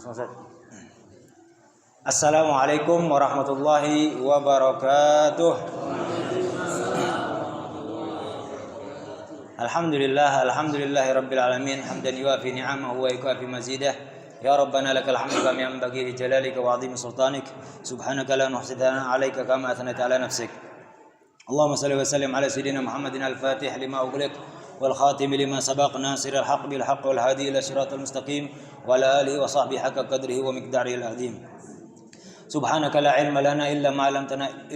Langsung saja. Assalamualaikum warahmatullahi wabarakatuh. Alhamdulillahi rabbil alamin, hamdan yuwafi ni'amahu wa yukafi mazidah. Ya Rabbana lakal hamdu kama yanbaghi li jalalika wa 'azimi sultanik. Subhanaka la nuhsi thana'an 'alaika kama athnayta 'ala nafsik. Allahumma salli wa sallim ala sayyidina Muhammadin al-Fatih lima ughliq wal khatim lima sabaq nasiril haqq bil haqq wal hadi ila siratal mustaqim wa ala alihi wa sahbihi haqqa qadrihi wa miqdarihi al-'azim. Subhanaka la ilma lana illa ma 'allamtana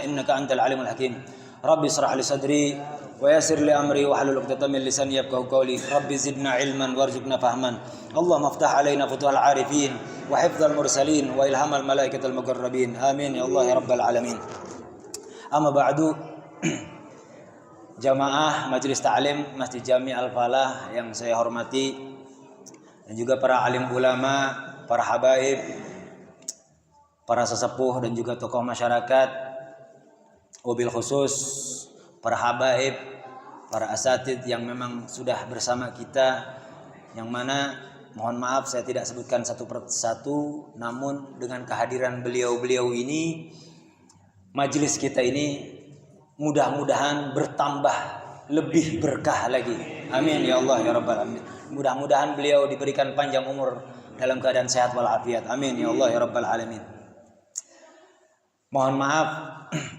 innaka antal alimul hakim. Rabbi israh li sadri wa yassir li amri wa hlul 'uqdatam min lisani yafqahu qawli. Rabbi zidna ilman warzuqna fahman. Allahumma iftah 'alaina futuhal 'arifin wa hifdzal mursalin wa ilhamal malaikatil muqarrabin. Amin ya Allah ya rabbal alamin. Amma ba'du. Jamaah Majelis Ta'lim Masjid Jami Al-Falah yang saya hormati, dan juga para alim ulama, para habaib, para sesepuh dan juga tokoh masyarakat, wabil khusus para habaib, para asatid yang memang sudah bersama kita, yang mana mohon maaf saya tidak sebutkan satu persatu, namun dengan kehadiran beliau-beliau ini, majelis kita ini mudah-mudahan bertambah lebih berkah lagi. Amin ya Allah ya rabbal alamin. Mudah-mudahan beliau diberikan panjang umur dalam keadaan sehat walafiat. Amin ya Allah ya rabbal alamin. Mohon maaf,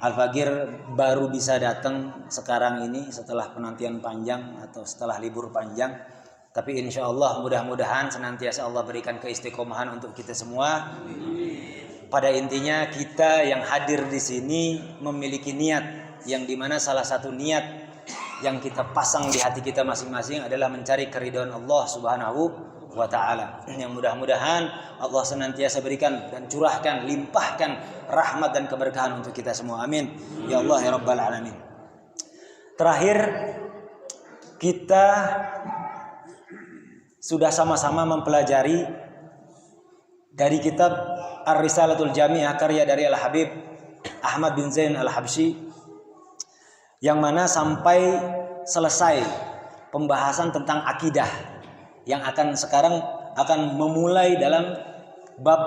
Al-Fagir baru bisa datang sekarang ini setelah penantian panjang atau setelah libur panjang. Tapi insya Allah mudah-mudahan senantiasa Allah berikan keistiqomahan untuk kita semua. Pada intinya kita yang hadir di sini memiliki niat, yang dimana salah satu niat yang kita pasang di hati kita masing-masing adalah mencari keridhaan Allah Subhanahu wa ta'ala. Yang mudah-mudahan Allah senantiasa berikan dan curahkan, limpahkan rahmat dan keberkahan untuk kita semua. Amin ya Allah ya rabbal alamin. Terakhir kita sudah sama-sama mempelajari dari kitab Ar-Risalatul Jami'ah karya dari Al-Habib Ahmad bin Zain Al-Habsyi, yang mana sampai selesai pembahasan tentang akidah, yang sekarang akan memulai dalam bab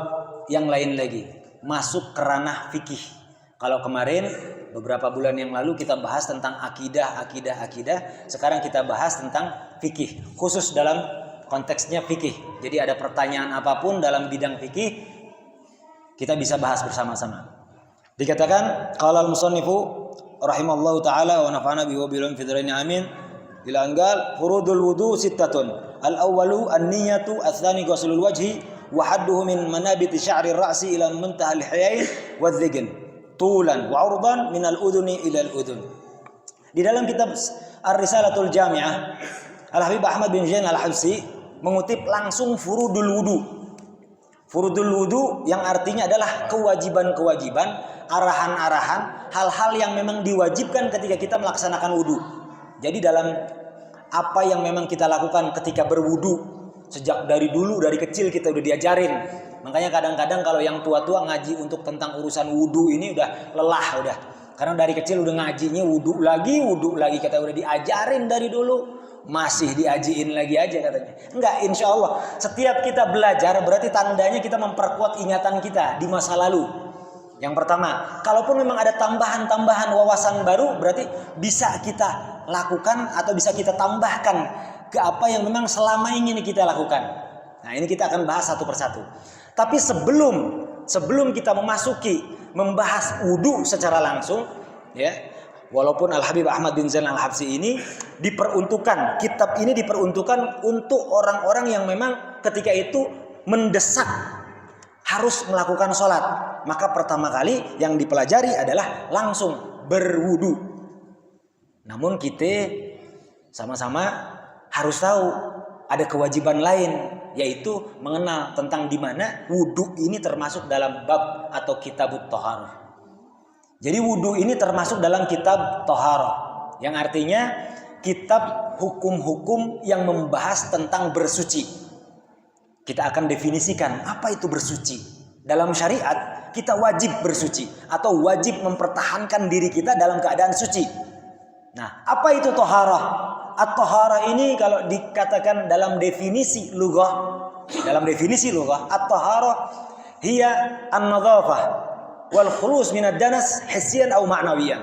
yang lain lagi, masuk ke ranah fikih. Kalau kemarin beberapa bulan yang lalu kita bahas tentang akidah, sekarang kita bahas tentang fikih, khusus dalam konteksnya fikih. Jadi ada pertanyaan apapun dalam bidang fikih, kita bisa bahas bersama-sama. Dikatakan qala al-musannifu rahimallahu taala wa nafa'ana bihi wa bil fidrani amin. Ila anggal furudul wudu sittatun. Al-awwalu an-niyatu, ats-tsani ghuslul wajhi wa hadduhu min manabiti sya'ri ar-ra'si ila muntaha al-hiyain wadh-dhign tulan wa 'urdan min al-udhuni ila al-udhun. Di dalam kitab Ar-Risalatul Jami'ah, Al-Habib Ahmad bin Zain Al-Habsyi mengutip langsung furudul wudu. Furudul wudu yang artinya adalah kewajiban-kewajiban, arahan-arahan, hal-hal yang memang diwajibkan ketika kita melaksanakan wudu. Jadi dalam apa yang memang kita lakukan ketika berwudu, sejak dari dulu, dari kecil kita udah diajarin. Makanya kadang-kadang kalau yang tua-tua ngaji untuk tentang urusan wudu ini udah lelah udah. Karena dari kecil udah ngajinya wudu lagi, kata udah diajarin dari dulu. Masih diajiin lagi aja katanya. Enggak, insya Allah setiap kita belajar berarti tandanya kita memperkuat ingatan kita di masa lalu. Yang pertama, kalaupun memang ada tambahan-tambahan wawasan baru, berarti bisa kita lakukan atau bisa kita tambahkan ke apa yang memang selama ini kita lakukan. Nah, ini kita akan bahas satu persatu. Tapi sebelum kita memasuki membahas wudu secara langsung, ya, walaupun Al-Habib Ahmad bin Zain Al-Habsyi ini diperuntukkan, kitab ini diperuntukkan untuk orang-orang yang memang ketika itu mendesak harus melakukan sholat. Maka pertama kali yang dipelajari adalah langsung berwudu. Namun kita sama-sama harus tahu ada kewajiban lain, yaitu mengenal tentang di mana wudu ini termasuk dalam bab atau kitabut thaharah. Jadi wudu ini termasuk dalam kitab thaharah, yang artinya kitab hukum-hukum yang membahas tentang bersuci. Kita akan definisikan apa itu bersuci. Dalam syariat kita wajib bersuci atau wajib mempertahankan diri kita dalam keadaan suci. Nah, apa itu thaharah? At-thaharah ini kalau dikatakan dalam definisi lughah dalam definisi lughah, at-taharah hiya an-nadhafah wal khulus min ad-danas hissiyan aw ma'nawiyan.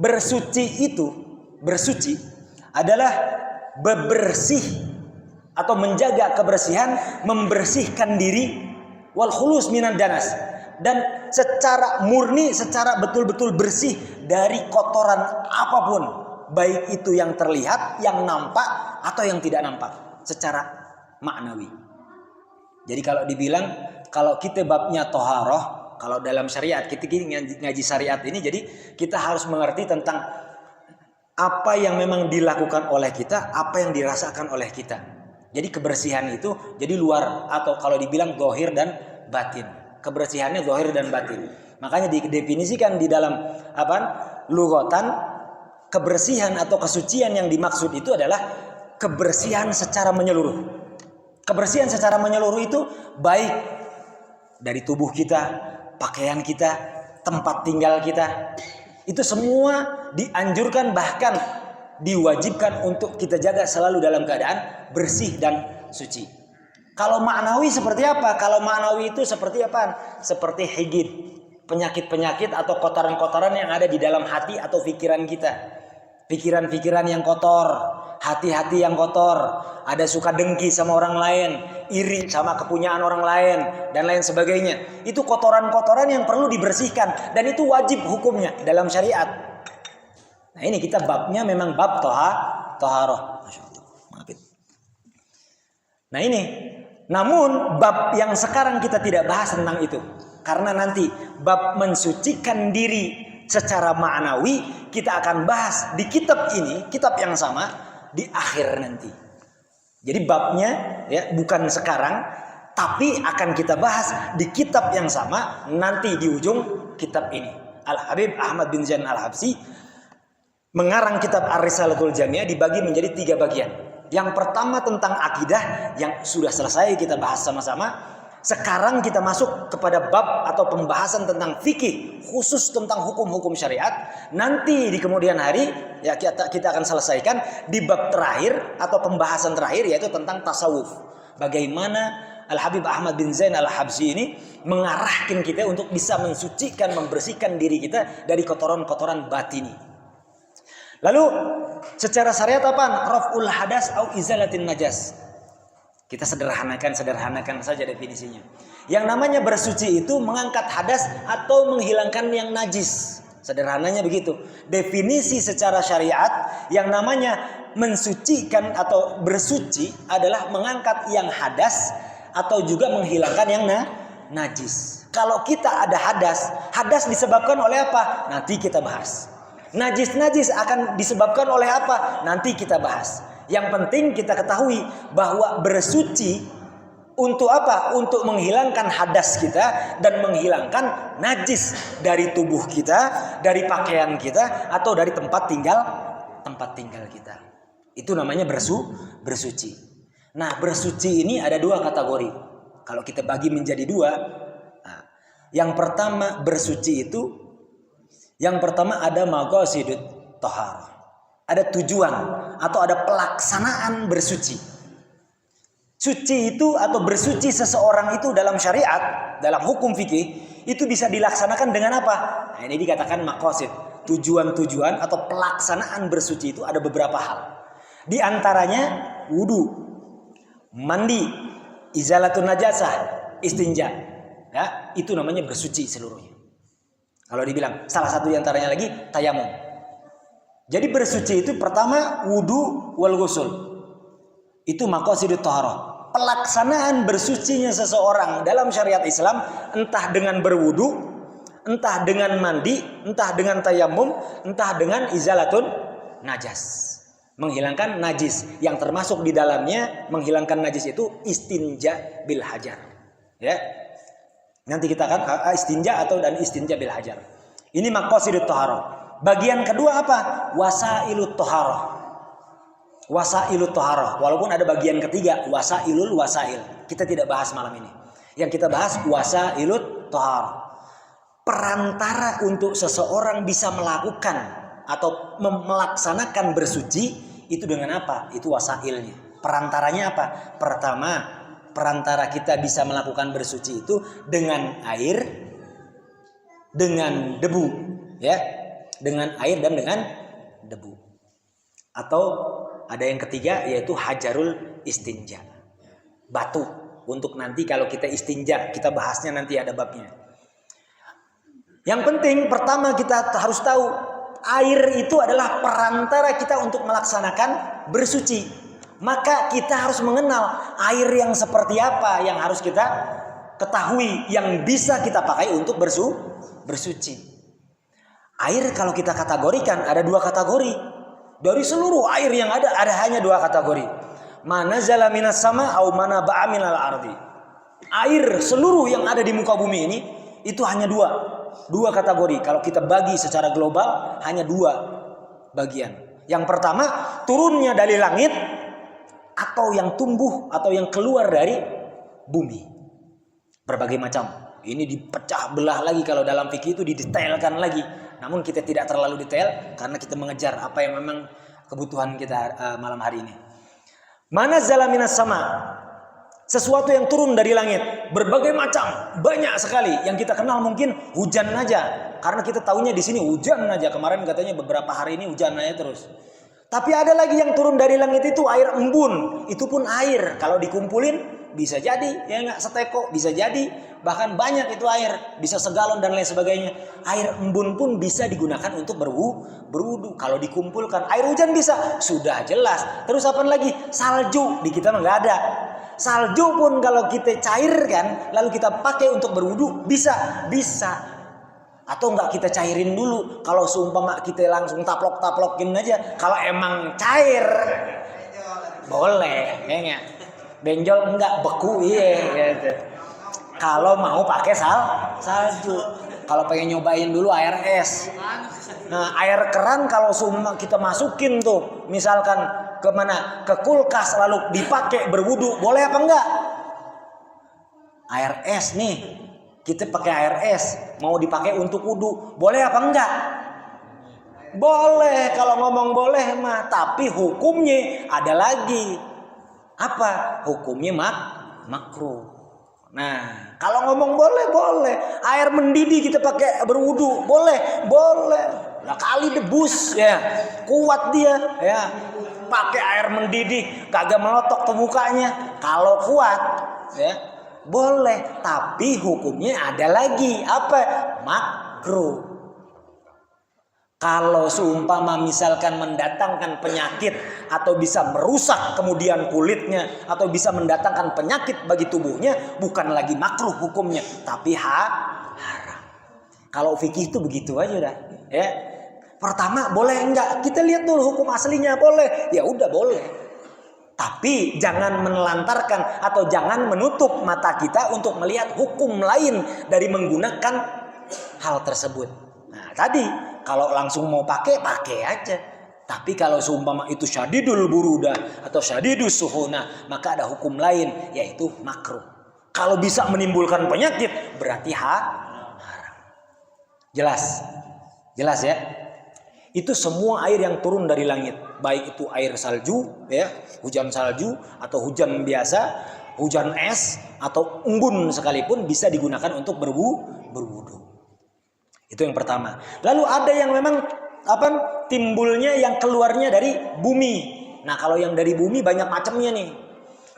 Bersuci adalah bebersih atau menjaga kebersihan, membersihkan diri, wal khulus min ad-danas, dan secara murni, secara betul-betul bersih dari kotoran apapun, baik itu yang terlihat, yang nampak atau yang tidak nampak, secara maknawi. Jadi kalau dibilang, kalau kita babnya toharoh, kalau dalam syariat, kita ngaji syariat ini, jadi kita harus mengerti tentang apa yang memang dilakukan oleh kita, apa yang dirasakan oleh kita. Jadi kebersihan itu jadi luar, atau kalau dibilang zahir dan batin. Kebersihannya zahir dan batin. Makanya didefinisikan di dalam lughatan, kebersihan atau kesucian yang dimaksud itu adalah kebersihan secara menyeluruh. Kebersihan secara menyeluruh itu baik dari tubuh kita, pakaian kita, tempat tinggal kita. Itu semua dianjurkan, bahkan diwajibkan untuk kita jaga selalu dalam keadaan bersih dan suci. Kalau maknawi seperti apa? Kalau maknawi itu seperti apa? Seperti higid, penyakit-penyakit atau kotoran-kotoran yang ada di dalam hati atau pikiran kita. Pikiran-pikiran yang kotor, hati-hati yang kotor, ada suka dengki sama orang lain, iri sama kepunyaan orang lain, dan lain sebagainya. Itu kotoran-kotoran yang perlu dibersihkan, dan itu wajib hukumnya dalam syariat. Nah ini kita babnya memang bab toharoh. Masya Allah. Maafin. Nah ini, namun bab yang sekarang kita tidak bahas tentang itu, karena nanti bab mensucikan diri secara ma'nawi kita akan bahas di kitab ini, kitab yang sama di akhir nanti. Jadi babnya ya bukan sekarang, tapi akan kita bahas di kitab yang sama nanti di ujung kitab ini. Al-Habib Ahmad bin Zain Al-Habsyi mengarang kitab Ar-Risalatul Jami'ah dibagi menjadi 3 bagian. Yang pertama tentang akidah yang sudah selesai kita bahas sama-sama. Sekarang kita masuk kepada bab atau pembahasan tentang fikih, khusus tentang hukum-hukum syariat. Nanti di kemudian hari ya kita akan selesaikan di bab terakhir atau pembahasan terakhir, yaitu tentang tasawuf. Bagaimana Al-Habib Ahmad bin Zain Al-Habsyi ini mengarahkan kita untuk bisa mensucikan, membersihkan diri kita dari kotoran-kotoran batini. Lalu secara syariat apa? Raf'ul hadas au izalatin najas. Kita sederhanakan saja definisinya. Yang namanya bersuci itu mengangkat hadas atau menghilangkan yang najis. Sederhananya begitu. Definisi secara syariat yang namanya mensucikan atau bersuci adalah mengangkat yang hadas atau juga menghilangkan yang najis. Kalau kita ada hadas disebabkan oleh apa? Nanti kita bahas. Najis akan disebabkan oleh apa? Nanti kita bahas. Yang penting kita ketahui bahwa bersuci untuk apa? Untuk menghilangkan hadas kita dan menghilangkan najis dari tubuh kita, dari pakaian kita, atau dari tempat tinggal kita. Itu namanya bersuci. Nah, bersuci ini ada 2 kategori. Kalau kita bagi menjadi 2, nah, yang pertama bersuci itu, yang pertama ada maqasidut thaharah. Ada tujuan atau ada pelaksanaan bersuci. Suci itu atau bersuci seseorang itu dalam syariat, dalam hukum fikih, itu bisa dilaksanakan dengan apa? Nah, ini dikatakan maqasid. Tujuan-tujuan atau pelaksanaan bersuci itu ada beberapa hal. Di antaranya wudu, mandi, izalatun najasah, istinja. Ya, itu namanya bersuci seluruhnya. Kalau dibilang salah satu di antaranya lagi tayamum. Jadi bersuci itu pertama wudu wal ghusl. Itu maqasidut thaharah. Pelaksanaan bersucinya seseorang dalam syariat Islam entah dengan berwudu, entah dengan mandi, entah dengan tayamum, entah dengan izalatun najas. Menghilangkan najis, yang termasuk di dalamnya menghilangkan najis itu istinja bil hajar. Ya. Nanti kita akan istinja dan istinja bil hajar. Ini maqasidut thaharah. Bagian kedua apa? Wasailut thaharah. Wasailut thaharah. Walaupun ada bagian ketiga, wasailul wasail. Kita tidak bahas malam ini. Yang kita bahas wasailut thaharah. Perantara untuk seseorang bisa melakukan atau melaksanakan bersuci itu dengan apa? Itu wasailnya. Perantaranya apa? Pertama, perantara kita bisa melakukan bersuci itu dengan air, dengan debu, ya, dengan air dan dengan debu. Atau ada yang ketiga yaitu hajarul istinja, batu untuk nanti kalau kita istinja, kita bahasnya nanti ada babnya. Yang penting pertama kita harus tahu air itu adalah perantara kita untuk melaksanakan bersuci. Maka kita harus mengenal air yang seperti apa yang harus kita ketahui, yang bisa kita pakai untuk bersuci. Air kalau kita kategorikan ada 2 kategori. Dari seluruh air yang ada hanya 2 kategori. Mana zala minas sama au mana ba'a minal ardi. Air seluruh yang ada di muka bumi ini itu hanya 2 kategori. Kalau kita bagi secara global hanya 2 bagian. Yang pertama turunnya dari langit, atau yang tumbuh atau yang keluar dari bumi. Berbagai macam. Ini dipecah belah lagi kalau dalam fikih itu didetailkan lagi. Namun kita tidak terlalu detail karena kita mengejar apa yang memang kebutuhan kita malam hari ini. Mana zala minas sama, sesuatu yang turun dari langit, berbagai macam, banyak sekali. Yang kita kenal mungkin hujan aja, karena kita tahunya di sini hujan aja. Kemarin katanya beberapa hari ini hujan aja terus. Tapi ada lagi yang turun dari langit itu air embun. Itu pun air. Kalau dikumpulin bisa jadi, ya enggak, seteko bisa jadi. Bahkan banyak itu air. Bisa segalon dan lain sebagainya. Air embun pun bisa digunakan untuk berwudu. Kalau dikumpulkan. Air hujan bisa. Sudah jelas. Terus apa lagi? Salju. Di kita mah enggak ada. Salju pun kalau kita cairkan lalu kita pakai untuk berwudu bisa. Atau enggak kita cairin dulu. Kalau seumpama kita langsung taplok-taplokin aja. Kalau emang cair boleh, kayaknya. Benjol enggak, beku iya gitu. Kalau mau pakai salju. Kalau pengen nyobain dulu air es. Nah, air keran kalau seumpama kita masukin tuh, misalkan ke mana? Ke kulkas lalu dipakai berwudu, boleh apa enggak? Air es nih. Kita pakai air es, mau dipakai untuk wudu, boleh apa enggak? Boleh, kalau ngomong boleh mah, tapi hukumnya ada lagi. Apa? Hukumnya makruh. Nah, kalau ngomong boleh. Air mendidih kita pakai berwudu, boleh. Lah kali debus ya, kuat dia ya. Pakai air mendidih, kagak melotok ke mukanya. Kalau kuat ya, boleh, tapi hukumnya ada lagi. Apa? Makruh. Kalau seumpama misalkan mendatangkan penyakit atau bisa merusak kemudian kulitnya atau bisa mendatangkan penyakit bagi tubuhnya, bukan lagi makruh hukumnya, tapi haram. Kalau fikih itu begitu aja dah, ya. Pertama boleh enggak? Kita lihat dulu hukum aslinya, boleh. Ya udah boleh. Tapi jangan menelantarkan atau jangan menutup mata kita untuk melihat hukum lain dari menggunakan hal tersebut. Nah, tadi kalau langsung mau pakai aja. Tapi kalau seumpama itu syadidul burudah atau syadidus suhuna, maka ada hukum lain yaitu makruh. Kalau bisa menimbulkan penyakit berarti haram. Jelas ya. Itu semua air yang turun dari langit, baik itu air salju, ya, hujan salju atau hujan biasa, hujan es atau embun sekalipun bisa digunakan untuk berwudu. Itu yang pertama. Lalu ada yang memang timbulnya yang keluarnya dari bumi. Nah, kalau yang dari bumi banyak macamnya nih.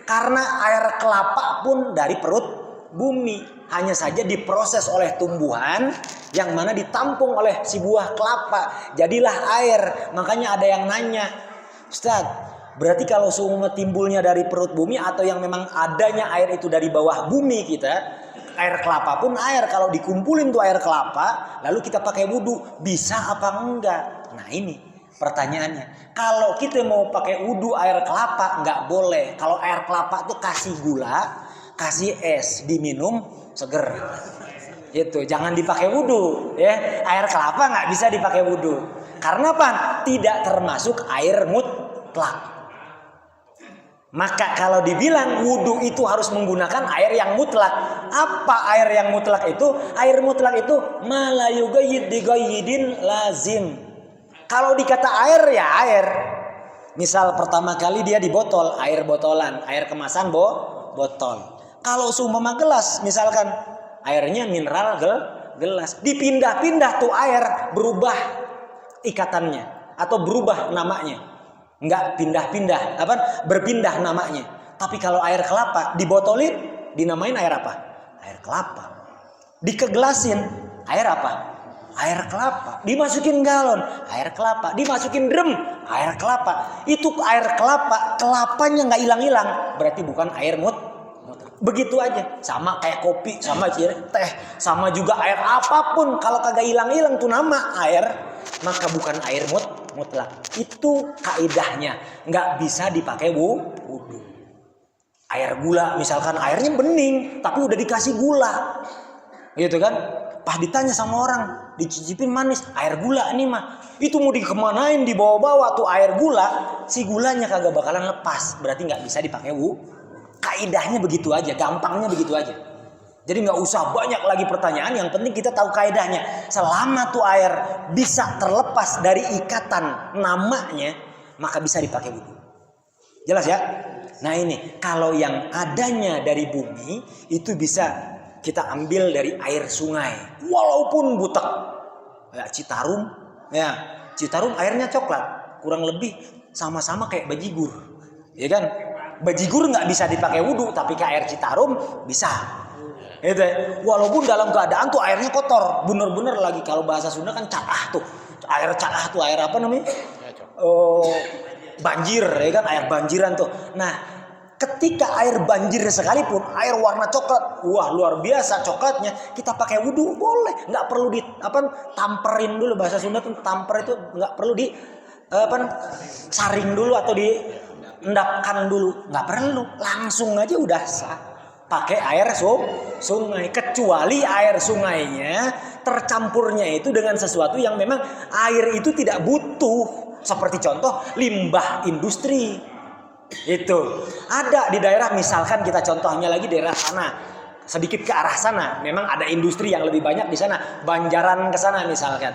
Karena air kelapa pun dari perut bumi. Hanya saja diproses oleh tumbuhan yang mana ditampung oleh si buah kelapa. Jadilah air. Makanya ada yang nanya, Ustaz, berarti kalau semua timbulnya dari perut bumi atau yang memang adanya air itu dari bawah bumi kita, air kelapa pun air. Kalau dikumpulin tuh air kelapa, lalu kita pakai wudu, bisa apa enggak? Nah ini pertanyaannya. Kalau kita mau pakai wudu air kelapa, enggak boleh. Kalau air kelapa tuh kasih gula, kasih es, diminum seger. Itu jangan dipakai wudu, ya. Air kelapa nggak bisa dipakai wudu. Karena apa? Tidak termasuk air mutlak. Maka kalau dibilang wudu itu harus menggunakan air yang mutlak. Apa air yang mutlak itu? Air mutlak itu malayugayyid digayyidin lazim. Kalau dikata air ya air. Misal pertama kali dia di botol, air botolan, air kemasan botol. Kalau seumpama gelas, misalkan airnya mineral gelas, dipindah-pindah tuh air berubah ikatannya atau berubah namanya. Enggak pindah-pindah, berpindah namanya. Tapi kalau air kelapa dibotolin, dinamain air apa? Air kelapa. Dikegelasin, air apa? Air kelapa. Dimasukin galon, air kelapa. Dimasukin drum, air kelapa. Itu air kelapa, kelapanya nggak hilang-hilang, berarti bukan air mutlak. Begitu aja. Sama kayak kopi, sama teh, sama juga air apapun. Kalau kagak hilang-hilang tuh nama air, maka bukan air mutlak. Itu kaidahnya. Nggak bisa dipakai wudu. Air gula, misalkan airnya bening, tapi udah dikasih gula, gitu kan? Pas ditanya sama orang, dicicipin manis, air gula nih mah. Itu mau dikemanain, dibawa-bawa tuh air gula, si gulanya kagak bakalan lepas. Berarti nggak bisa dipakai Kaidahnya begitu aja, gampangnya begitu aja. Jadi nggak usah banyak lagi pertanyaan, yang penting kita tahu kaidahnya. Selama tuh air bisa terlepas dari ikatan namanya, maka bisa dipakai wudu. Jelas ya? Nah ini, kalau yang adanya dari bumi, itu bisa kita ambil dari air sungai, walaupun butek. Ya, Citarum airnya coklat, kurang lebih sama-sama kayak bajigur, ya kan? Bajigur nggak bisa dipakai wudhu, tapi ke air Citarum bisa. Gitu. Walaupun dalam keadaan tuh airnya kotor, bener-bener lagi kalau bahasa Sunda kan caah tuh, air apa namanya? Banjir, ya kan? Air banjiran tuh. Nah. Ketika air banjir sekalipun, air warna coklat, wah luar biasa coklatnya, kita pakai wudhu boleh, nggak perlu tamperin dulu, bahasa Sunda tuh tamper itu nggak perlu saring dulu atau diendapkan dulu, nggak perlu, langsung aja udah sah. Pakai air sungai, kecuali air sungainya tercampurnya itu dengan sesuatu yang memang air itu tidak butuh, seperti contoh limbah industri. Itu ada di daerah, misalkan kita contohnya lagi daerah sana, sedikit ke arah sana, memang ada industri yang lebih banyak di sana, Banjaran ke sana misalkan,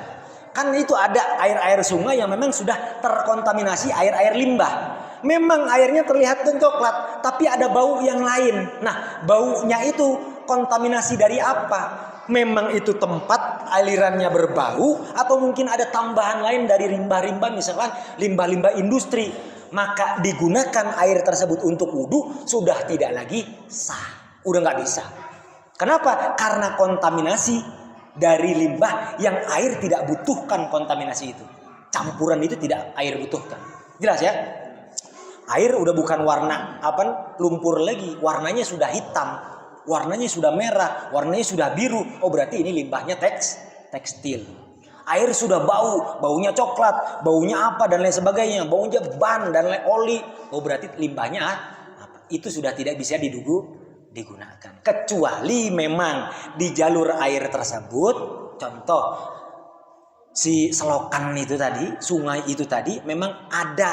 kan itu ada air-air sungai yang memang sudah terkontaminasi air-air limbah. Memang airnya terlihat coklat, tapi ada bau yang lain. Nah, baunya itu kontaminasi dari apa? Memang itu tempat alirannya berbau, atau mungkin ada tambahan lain dari limbah-limbah, misalkan limbah-limbah industri. Maka digunakan air tersebut untuk wudhu sudah tidak lagi sah, udah nggak bisa. Kenapa? Karena kontaminasi dari limbah yang air tidak butuhkan kontaminasi itu. Campuran itu tidak air butuhkan. Jelas ya? Air udah bukan warna lumpur lagi, warnanya sudah hitam, warnanya sudah merah, warnanya sudah biru. Oh berarti ini limbahnya tekstil. Air sudah baunya coklat, baunya apa dan lain sebagainya, baunya ban dan lain oli. Oh berarti limbahnya apa? Itu sudah tidak bisa digunakan. Kecuali memang di jalur air tersebut, contoh si selokan itu tadi, sungai itu tadi, memang ada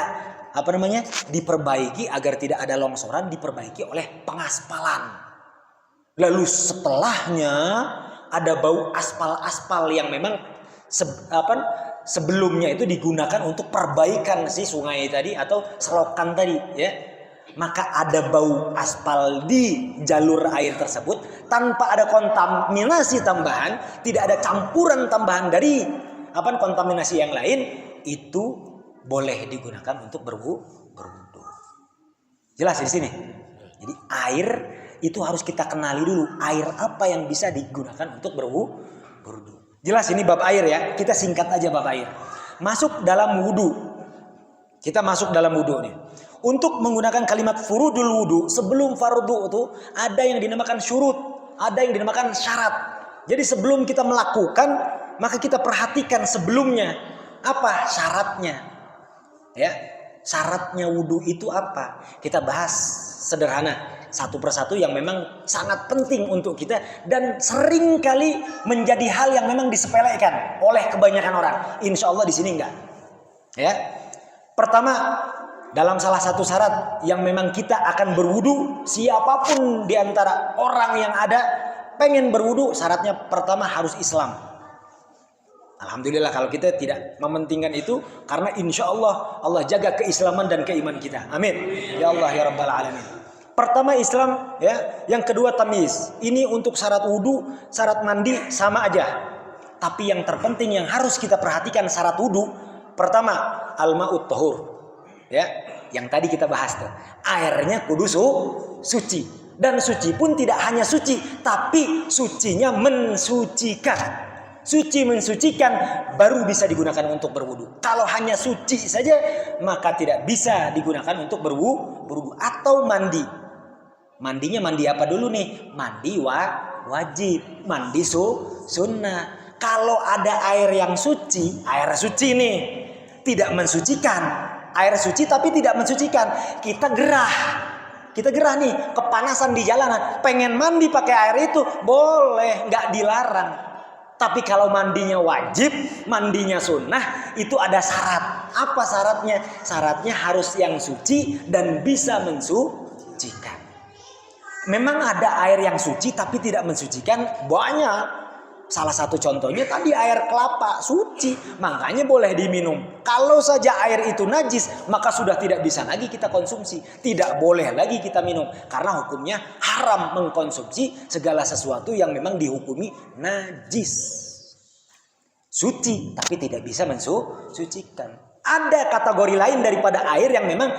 diperbaiki agar tidak ada longsoran, diperbaiki oleh pengaspalan. Lalu setelahnya ada bau aspal-aspal yang memang sebelumnya itu digunakan untuk perbaikan si sungai tadi atau selokan tadi, ya. Maka ada bau aspal di jalur air tersebut tanpa ada kontaminasi tambahan, tidak ada campuran tambahan dari kontaminasi yang lain, itu boleh digunakan untuk berwudu. Jelas di sini. Jadi air itu harus kita kenali dulu, air apa yang bisa digunakan untuk berwudu. Jelas ini bab air ya, kita singkat aja bab air. Masuk dalam wudu. Kita masuk dalam wudu nih. Untuk menggunakan kalimat furudul wudu, sebelum fardu itu ada yang dinamakan syurut, ada yang dinamakan syarat. Jadi sebelum kita melakukan, maka kita perhatikan sebelumnya apa syaratnya. Ya, syaratnya wudu itu apa? Kita bahas sederhana. Satu persatu yang memang sangat penting untuk kita dan sering kali menjadi hal yang memang disepelekan oleh kebanyakan orang. Insya Allah di sini enggak. Ya, pertama dalam salah satu syarat yang memang kita akan berwudu, siapapun di antara orang yang ada pengen berwudu, syaratnya pertama harus Islam. Alhamdulillah kalau kita tidak mementingkan itu, karena insya Allah Allah jaga keislaman dan keimanan kita. Amin. Ya Allah ya Rabbal Alamin. Pertama Islam, ya. Yang kedua tamyiz. Ini untuk syarat wudu, syarat mandi sama aja. Tapi yang terpenting yang harus kita perhatikan syarat wudu, pertama al-ma'ut tahur. Ya, yang tadi kita bahas tuh. Airnya kudu suci. Dan suci pun tidak hanya suci, tapi sucinya mensucikan. Suci mensucikan baru bisa digunakan untuk berwudu. Kalau hanya suci saja maka tidak bisa digunakan untuk berwudu atau mandi. Mandinya mandi apa dulu nih? Mandi wajib, mandi sunnah. Kalau ada air yang suci, air suci nih tidak mensucikan. Air suci tapi tidak mensucikan. Kita gerah nih, kepanasan di jalanan, pengen mandi pakai air itu boleh, nggak dilarang. Tapi kalau mandinya wajib, mandinya sunnah, itu ada syarat. Apa syaratnya? Syaratnya harus yang suci dan bisa mensucikan. Memang ada air yang suci tapi tidak mensucikan, banyak. Salah satu contohnya tadi air kelapa suci, makanya boleh diminum. Kalau saja air itu najis, maka sudah tidak bisa lagi kita konsumsi. Tidak boleh lagi kita minum. Karena hukumnya haram mengkonsumsi segala sesuatu yang memang dihukumi najis. Suci, tapi tidak bisa mensucikan. Ada kategori lain daripada air yang memang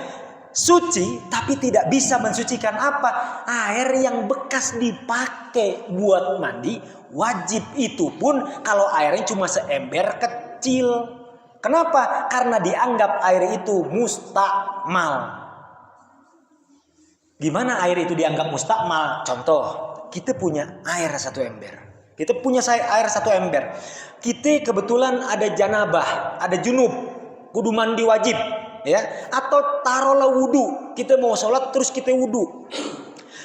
suci, tapi tidak bisa mensucikan. Apa? Air yang bekas dipakai buat mandi. Wajib itu pun kalau airnya cuma seember kecil. Kenapa? Karena dianggap air itu mustakmal. Gimana air itu dianggap mustakmal? Contoh, kita punya air satu ember. Kita punya air satu ember. Kita kebetulan ada janabah, ada junub, kudu mandi wajib, ya. Atau taruhlah wudu, kita mau sholat terus kita wudu.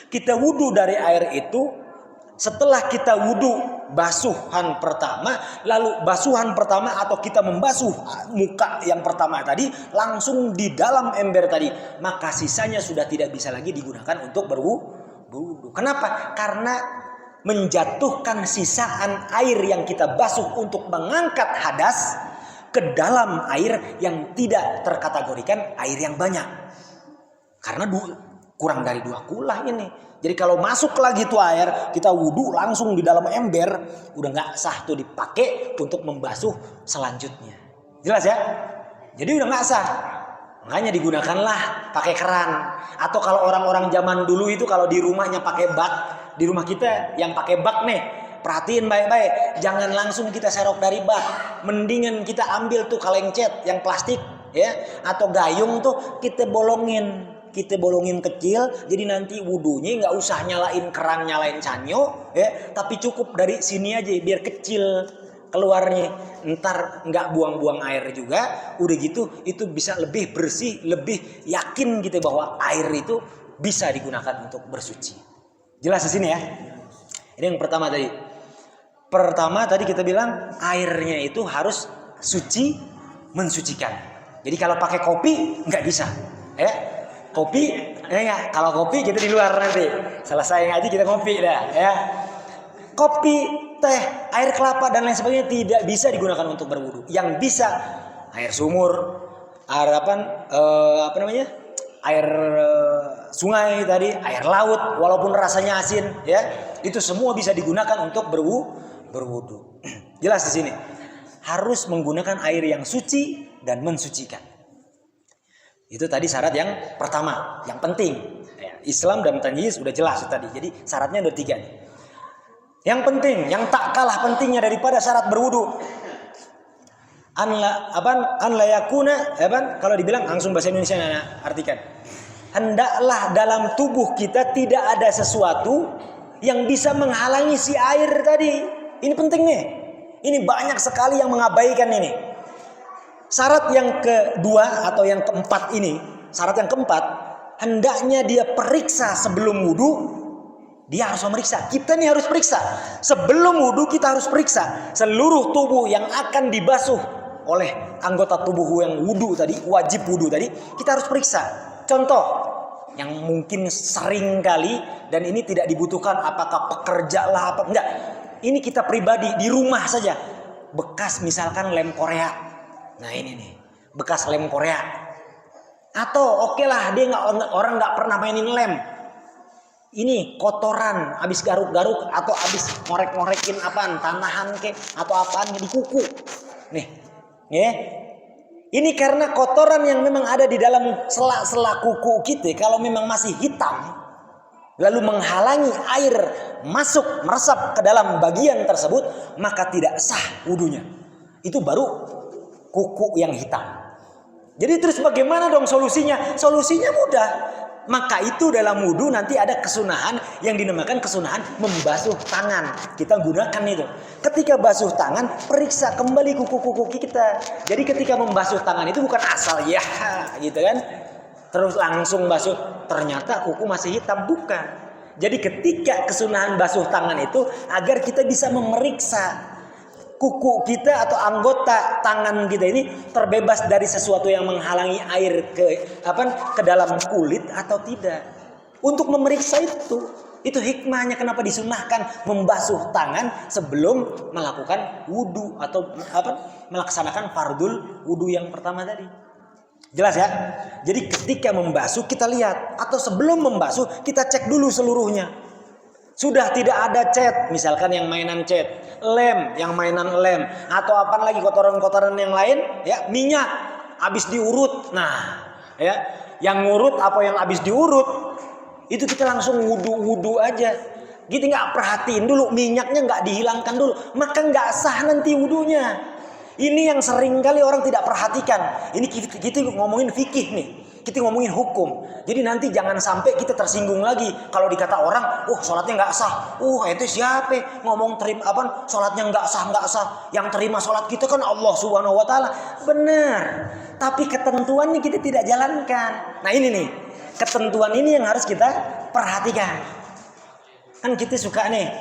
Kita wudu dari air itu. Setelah kita wudu basuhan pertama, lalu basuhan pertama atau kita membasuh muka yang pertama tadi langsung di dalam ember tadi, maka sisanya sudah tidak bisa lagi digunakan untuk berwudu. Kenapa? Karena menjatuhkan sisaan air yang kita basuh untuk mengangkat hadas ke dalam air yang tidak terkategorikan air yang banyak. Karena kurang dari 2 kulah ini. Jadi kalau masuk lagi tuh air, kita wudu langsung di dalam ember, udah nggak sah tuh dipakai untuk membasuh selanjutnya. Jelas ya? Jadi udah nggak sah. Makanya digunakanlah pakai keran. Atau kalau orang-orang zaman dulu itu kalau di rumahnya pakai bak, di rumah kita yang pakai bak nih, perhatiin baik-baik, jangan langsung kita serok dari bak. Mendingan kita ambil tuh kaleng cat yang plastik, ya, atau gayung tuh kita bolongin kecil, jadi nanti wudunya nggak usah nyalain keran, nyalain canyo, ya, tapi cukup dari sini aja biar kecil keluarnya, ntar nggak buang-buang air juga, udah gitu itu bisa lebih bersih, lebih yakin gitu bahwa air itu bisa digunakan untuk bersuci. Jelas di sini ya. Ini yang pertama tadi. Pertama tadi kita bilang airnya itu harus suci, mensucikan. Jadi kalau pakai kopi nggak bisa, ya. Kopi, ya, kalau kopi kita di luar nanti. Selesai ngaji kita kopi dah, ya. Kopi, teh, air kelapa dan lain sebagainya tidak bisa digunakan untuk berwudu. Yang bisa air sumur, air air sungai tadi, air laut, walaupun rasanya asin, ya, itu semua bisa digunakan untuk berwudu. Jelas di sini. Harus menggunakan air yang suci dan mensucikan. Itu tadi syarat yang pertama, yang penting. Islam dan tamyiz sudah jelas tadi. Jadi syaratnya ada 3 nih. Yang penting, yang tak kalah pentingnya daripada syarat berwudu. An la yakuna, kalau dibilang langsung bahasa Indonesia artikan. Hendaklah dalam tubuh kita tidak ada sesuatu yang bisa menghalangi si air tadi. Ini penting nih. Ini banyak sekali yang mengabaikan ini. Syarat yang kedua atau yang keempat ini, syarat yang keempat, hendaknya dia periksa sebelum wudu. Dia harus memeriksa. Kita nih harus periksa. Sebelum wudu kita harus periksa seluruh tubuh yang akan dibasuh oleh anggota tubuh yang wudu tadi, wajib wudu tadi, kita harus periksa. Contoh yang mungkin sering kali dan ini tidak dibutuhkan apakah pekerja lah apa enggak. Ini kita pribadi di rumah saja. Bekas misalkan lem Korea. Nah ini nih, bekas lem Korea. Atau oke lah dia orang nggak pernah mainin lem, ini kotoran, habis garuk-garuk atau habis ngorek-ngorekin apaan, tanahan ke atau apaan di kuku. Nih, ya. Ini karena kotoran yang memang ada di dalam sela-sela kuku kita, kalau memang masih hitam, lalu menghalangi air masuk meresap ke dalam bagian tersebut, maka tidak sah wudunya. Itu baru kuku yang hitam. Jadi terus bagaimana dong solusinya? Solusinya mudah. Maka itu dalam wudu nanti ada kesunahan yang dinamakan kesunahan membasuh tangan. Kita gunakan itu. Ketika basuh tangan, periksa kembali kuku-kuku kita. Jadi ketika membasuh tangan itu bukan asal ya gitu kan. Terus langsung basuh, ternyata kuku masih hitam, bukan. Jadi ketika kesunahan basuh tangan itu agar kita bisa memeriksa kuku kita atau anggota tangan kita ini terbebas dari sesuatu yang menghalangi air ke dalam kulit atau tidak. Untuk memeriksa itu hikmahnya kenapa disunahkan membasuh tangan sebelum melakukan wudu atau melaksanakan fardul wudu yang pertama tadi. Jelas ya? Jadi ketika membasuh kita lihat, atau sebelum membasuh kita cek dulu seluruhnya. Sudah tidak ada cat, misalkan yang mainan cat, lem, yang mainan lem, atau apa lagi kotoran-kotoran yang lain, ya minyak, habis diurut. Nah, ya, yang ngurut apa yang habis diurut, itu kita langsung wudu aja. Gitu nggak perhatiin dulu, minyaknya nggak dihilangkan dulu, maka nggak sah nanti wudunya. Ini yang sering kali orang tidak perhatikan. Ini kita ngomongin fikih nih. Kita ngomongin hukum. Jadi nanti jangan sampai kita tersinggung lagi kalau dikata orang, sholatnya nggak sah. Itu siapa ngomong sholatnya nggak sah. Yang terima sholat kita kan Allah Subhanahu Wa Taala. Benar. Tapi ketentuan ini kita tidak jalankan. Nah ini nih, ketentuan ini yang harus kita perhatikan. Kan kita suka nih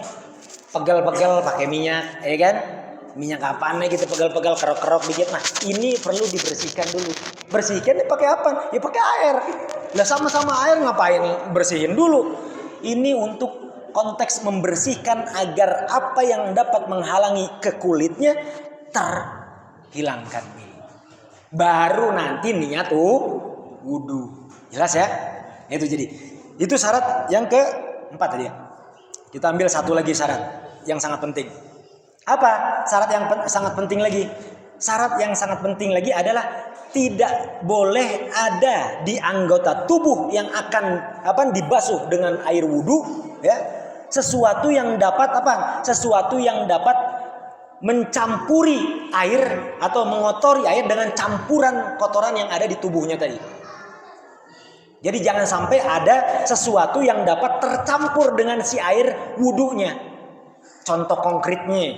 pegel-pegel pakai minyak, ya kan? Minyak apaan nih kita pegal-pegal kerok-kerok dikit. Nah ini perlu dibersihkan dulu. Bersihkan pakai apa? Ya pakai air. Lah sama-sama air ngapain bersihin dulu? Ini untuk konteks membersihkan agar apa yang dapat menghalangi ke kulitnya terhilangkan. Baru nanti niat wudu. Jelas ya? Itu jadi. Itu syarat yang keempat tadi ya. Kita ambil satu lagi syarat yang sangat penting. Apa syarat yang sangat penting lagi? Syarat yang sangat penting lagi adalah tidak boleh ada di anggota tubuh yang akan dibasuh dengan air wudu, ya, sesuatu yang dapat Sesuatu yang dapat mencampuri air atau mengotori air dengan campuran kotoran yang ada di tubuhnya tadi. Jadi jangan sampai ada sesuatu yang dapat tercampur dengan si air wudunya. Contoh konkretnya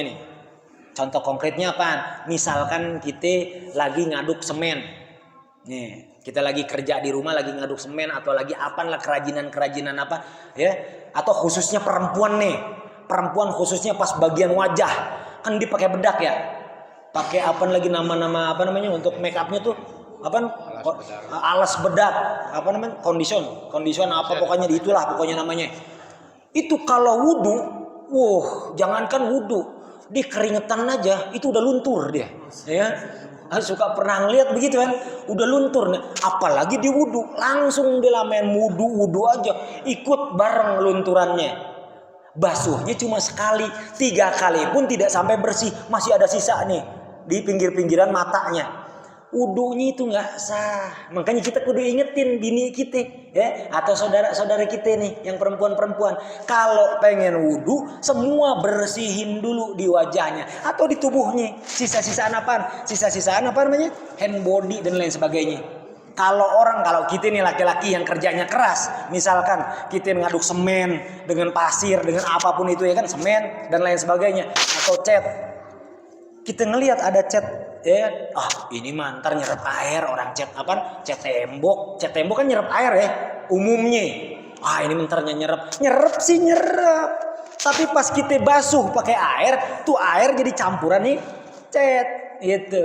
nih. Contoh konkretnya apa? Misalkan kita lagi ngaduk semen. Nih, kita lagi kerja di rumah lagi ngaduk semen atau lagi apalah kerajinan apa, ya? Atau khususnya perempuan nih. Perempuan khususnya pas bagian wajah kan dia pakai bedak ya. Pakai apa lagi nama-nama apa namanya untuk make upnya tuh? Alas bedak, apa namanya? Condition apa pokoknya pokoknya namanya. Itu kalau wudu, jangankan wudu, dia keringetan aja itu udah luntur dia, ya. Suka pernah ngeliat begitu kan, udah luntur. Apalagi di wudu, langsung dia main wudu aja, ikut bareng lunturannya. Basuhnya cuma sekali, 3 kali pun tidak sampai bersih, masih ada sisa nih di pinggir-pinggiran matanya. Wudunya itu nggak sah. Makanya kita kudu ingetin bini kita, ya, atau saudara-saudara kita nih yang perempuan-perempuan. Kalau pengen wudu, semua bersihin dulu di wajahnya atau di tubuhnya. Sisa-sisaan apa? Sisa-sisaan apa namanya? Hand body dan lain sebagainya. Kalau kita nih laki-laki yang kerjanya keras, misalkan kita ngaduk semen dengan pasir, dengan apapun itu ya kan, semen dan lain sebagainya, atau cat. Kita ngelihat ada cat, ya, ini mah ntar nyerap air orang cat cat tembok kan nyerap air ya umumnya. Ini mentarnya nyerap sih nyerap, tapi pas kita basuh pakai air, tuh air jadi campuran nih cat gitu.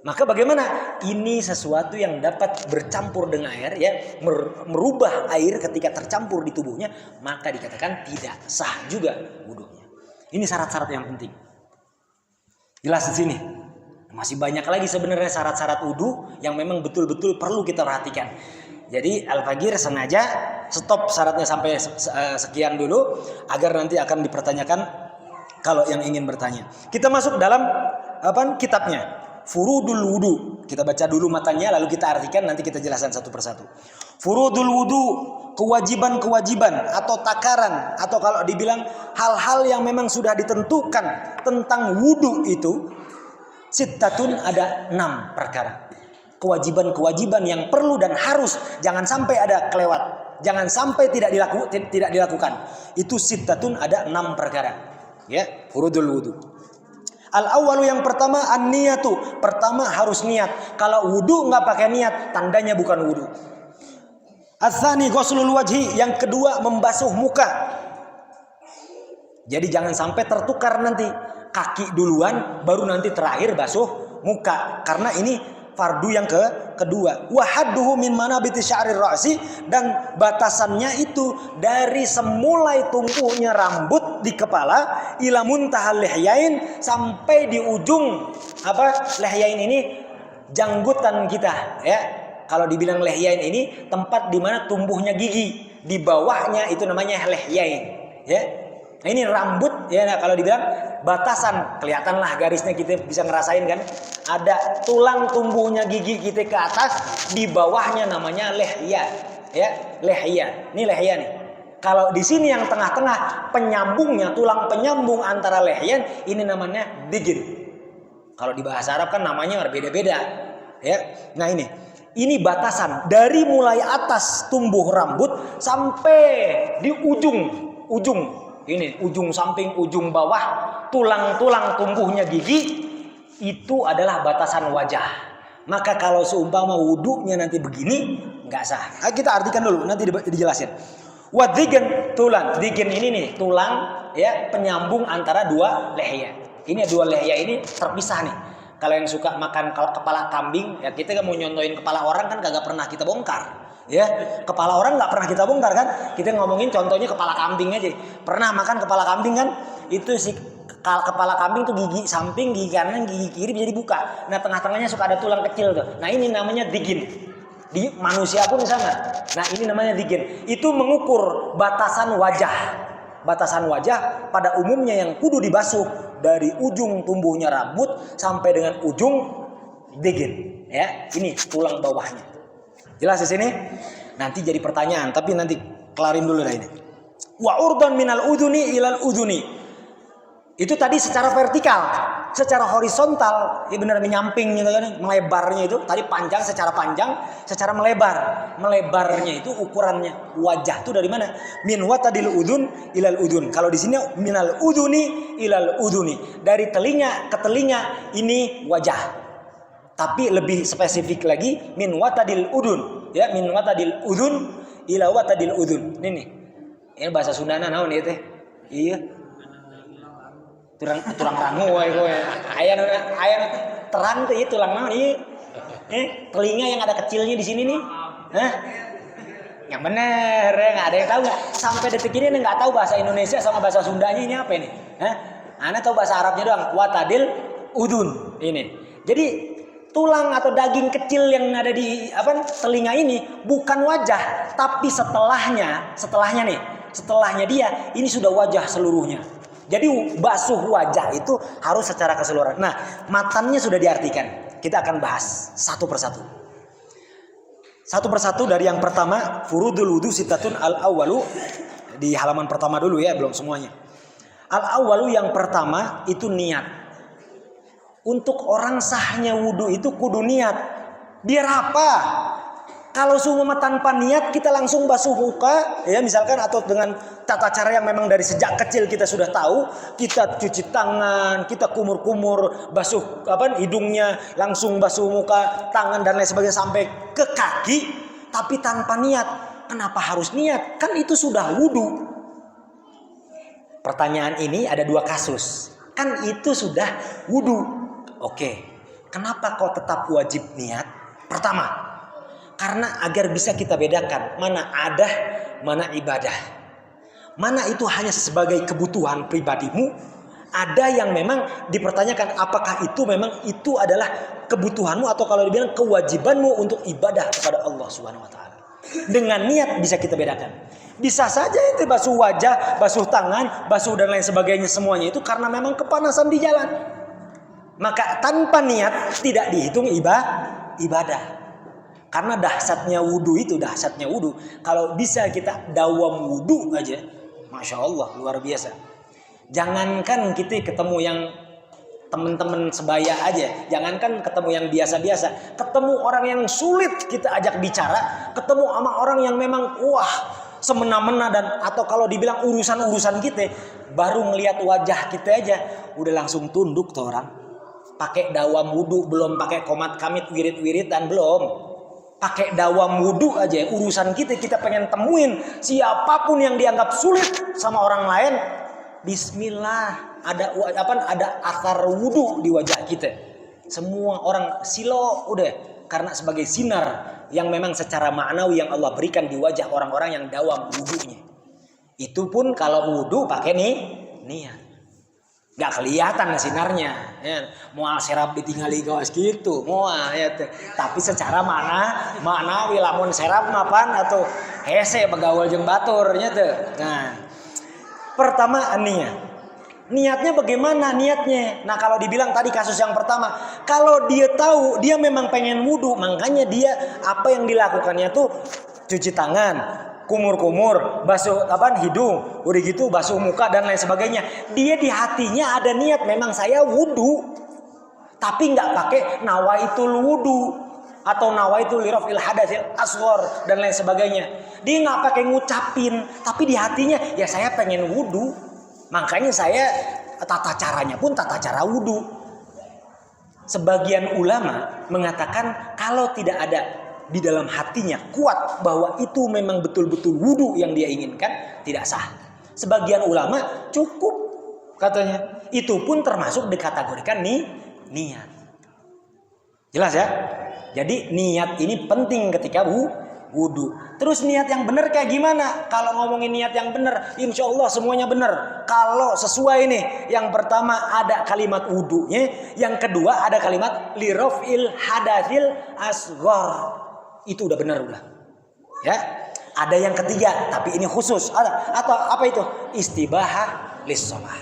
Maka bagaimana? Ini sesuatu yang dapat bercampur dengan air, ya, merubah air ketika tercampur di tubuhnya, maka dikatakan tidak sah juga wudunya. Ini syarat-syarat yang penting. Jelas di sini. Masih banyak lagi sebenarnya syarat-syarat wudu yang memang betul-betul perlu kita perhatikan. Jadi Al-Fagir sengaja stop syaratnya sampai sekian dulu agar nanti akan dipertanyakan kalau yang ingin bertanya. Kita masuk dalam kitabnya. Furudul wudu. Kita baca dulu matanya lalu kita artikan, nanti kita jelaskan satu persatu. Furudul wudu, kewajiban-kewajiban atau takaran, atau kalau dibilang hal-hal yang memang sudah ditentukan tentang wudu itu, sittatun, ada 6 perkara. Kewajiban-kewajiban yang perlu dan harus, jangan sampai ada kelewat, jangan sampai tidak dilakukan. Itu sittatun, ada 6 perkara. Ya, furudul wudu. Al-awwalu, yang pertama, an-niyatu. Pertama harus niat. Kalau wudu nggak pakai niat, tandanya bukan wudu. Ats-tsani ghuslul wajhi. Yang kedua, membasuh muka. Jadi jangan sampai tertukar nanti. Kaki duluan, baru nanti terakhir basuh muka. Karena ini fardu yang kedua. Wa hadduhu min manabiti sya'rir ra'si, dan batasannya itu dari semulai tumbuhnya rambut di kepala ila muntahal lihyain, sampai di ujung lihyain ini janggutan kita, ya. Kalau dibilang lihyain ini tempat di mana tumbuhnya gigi, di bawahnya itu namanya lihyain, ya. Nah, ini rambut, ya. Nah, kalau dibilang batasan, kelihatanlah garisnya, kita bisa ngerasain kan. Ada tulang tumbuhnya gigi kita ke atas, di bawahnya namanya lihya, ya, lihya. Ini lihya nih. Kalau di sini yang tengah-tengah penyambungnya, tulang penyambung antara lihyan, ini namanya digin. Kalau di bahasa Arab kan namanya berbeda-beda, ya. Nah, ini batasan dari mulai atas tumbuh rambut sampai di ujung ini, ujung samping, ujung bawah, tulang-tulang tumbuhnya gigi, itu adalah batasan wajah. Maka kalau seumpama wudunya nanti begini, nggak sah. Nah, kita artikan dulu, nanti dijelasin. Wadigen, tulang. Digen ini nih, tulang, ya, penyambung antara dua lihya. Ini dua lihya ini terpisah nih. Kalau yang suka makan kepala kambing, ya kita kan mau nyontoin kepala orang kan kagak pernah kita bongkar. Ya, kepala orang nggak pernah kita bongkar kan? Kita ngomongin contohnya kepala kambing aja. Pernah makan kepala kambing kan? Itu si kepala kambing tuh gigi samping, gigi kanan, gigi kiri bisa dibuka. Nah, tengah-tengahnya suka ada tulang kecil tuh. Nah, ini namanya digin. Di manusia pun sama. Nah, ini namanya digin. Itu mengukur batasan wajah. Batasan wajah pada umumnya yang kudu dibasuh dari ujung tumbuhnya rambut sampai dengan ujung digin. Ya, ini tulang bawahnya. Jelas di sini? Nanti jadi pertanyaan, tapi nanti kelarin dulu dah ini. Wa urdan minal udhuni ilal udhuni. Itu tadi secara vertikal, secara horizontal, ya benar menyamping gitu kan, melebarnya itu tadi panjang, secara melebar. Melebarnya itu ukurannya wajah itu dari mana? Min watadil udhun ilal udhun. Kalau di sini minal udhuni ilal udhuni. Dari telinga ke telinga ini wajah. Tapi lebih spesifik lagi min watadil udun, ya, min watadil udun ila watadil udun. Ini bahasa Sundana naon ieu teh? Iya. Turang rangu wae kowe. Aya terang teh ieu tulang naon ieu? Telinga yang ada kecilnya di sini nih. Hah? Yang bener, enggak ada yang tahu enggak? Sampai detik ini enggak tahu bahasa Indonesia sama bahasa Sundanya ini apa ini? Hah? Ana tahu bahasa Arabnya doang, watadil udun. Ini. Jadi tulang atau daging kecil yang ada di telinga ini bukan wajah, tapi setelahnya dia ini sudah wajah seluruhnya. Jadi basuh wajah itu harus secara keseluruhan. Nah, matannya sudah diartikan. Kita akan bahas satu persatu. Satu persatu dari yang pertama, furudul wudu sittatun al-awwalu, di halaman pertama dulu ya, belum semuanya. Al-awwalu yang pertama itu niat. Untuk orang sahnya wudu itu kudu niat. Biar apa? Kalau seumpama tanpa niat kita langsung basuh muka, ya misalkan, atau dengan tata cara yang memang dari sejak kecil kita sudah tahu, kita cuci tangan, kita kumur-kumur, basuh hidungnya, langsung basuh muka, tangan dan lain sebagainya sampai ke kaki, tapi tanpa niat. Kenapa harus niat? Kan itu sudah wudu. Pertanyaan ini ada 2 kasus. Kan itu sudah wudu. Oke, kenapa kok tetap wajib niat? Pertama, karena agar bisa kita bedakan mana adah, mana ibadah. Mana itu hanya sebagai kebutuhan pribadimu, ada yang memang dipertanyakan apakah itu memang itu adalah kebutuhanmu atau kalau dibilang kewajibanmu untuk ibadah kepada Allah Subhanahu wa taala. Dengan niat bisa kita bedakan. Bisa saja itu basuh wajah, basuh tangan, basuh dan lain sebagainya semuanya itu karena memang kepanasan di jalan. Maka tanpa niat tidak dihitung ibadah. Karena dahsyatnya wudu. Kalau bisa kita dawam wudu aja, Masya Allah luar biasa. Jangankan kita ketemu yang teman-teman sebaya aja, jangankan ketemu yang biasa-biasa, ketemu orang yang sulit kita ajak bicara, ketemu sama orang yang memang semena-mena dan atau kalau dibilang urusan-urusan kita, baru ngelihat wajah kita aja udah langsung tunduk tuh orang. Pakai dawam wudu, belum pakai komat kamit wirid-wiridan, belum. Pakai dawam wudu aja urusan kita pengen temuin siapapun yang dianggap sulit sama orang lain, bismillah, ada athar wudu di wajah kita. Semua orang silo udah, karena sebagai sinar yang memang secara maknawi yang Allah berikan di wajah orang-orang yang dawam wudunya. Itu pun kalau wudu pakai niat. Gak kelihatan sinarnya, ya. Mual serap ditinggali gawas gitu, mual ya. Tapi secara maknawi lamun serap mapan atau hese begaul jeung baturnya tuh. Nah, pertama niat. Niatnya bagaimana niatnya? Nah kalau dibilang tadi kasus yang pertama, kalau dia tahu dia memang pengen wudu, makanya dia apa yang dilakukannya tuh cuci tangan, kumur-kumur, basuh hidung, udah gitu basuh muka dan lain sebagainya. Dia di hatinya ada niat memang saya wudu, tapi nggak pakai nawaitul wudu atau nawaitul lirafil hadatsil asghar dan lain sebagainya. Dia nggak pakai ngucapin, tapi di hatinya ya saya pengen wudu. Makanya saya tata caranya pun tata cara wudu. Sebagian ulama mengatakan kalau tidak ada di dalam hatinya kuat bahwa itu memang betul-betul wudu yang dia inginkan, tidak sah. Sebagian ulama cukup katanya. Itu pun termasuk dikategorikan niat. Jelas ya? Jadi niat ini penting ketika wudu. Terus niat yang benar kayak gimana? Kalau ngomongin niat yang benar, insya Allah semuanya benar. Kalau sesuai nih, yang pertama ada kalimat wudunya, yang kedua ada kalimat lirafil hadatsil asghar. Itu udah benar udah. Ya. Ada yang ketiga, tapi ini khusus. Atau apa itu? Istibahah lis-shalah.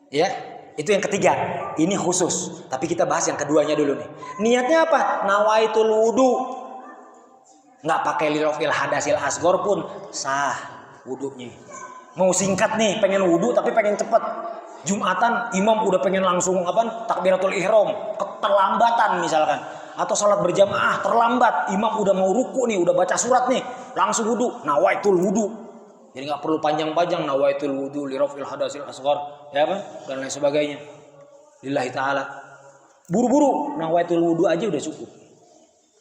Ya. Itu yang ketiga. Ini khusus. Tapi kita bahas yang keduanya dulu nih. Niatnya apa? Nawaitul wudu. Nggak pakai lirafil hadatsil asghar pun sah wudunya. Mau singkat nih, pengen wudu tapi pengen cepet. Jumatan imam udah pengen langsung takbiratul ihram, keterlambatan misalkan. Atau salat berjamaah terlambat, imam udah mau ruku nih, udah baca surat nih, langsung wudu, nawaitul wudu. Jadi nggak perlu panjang-panjang nawaitul wudu lirafil hadatsil asghar, ya kan? Dan lain sebagainya. Lillahi taala. Buru-buru nawaitul wudu aja udah cukup.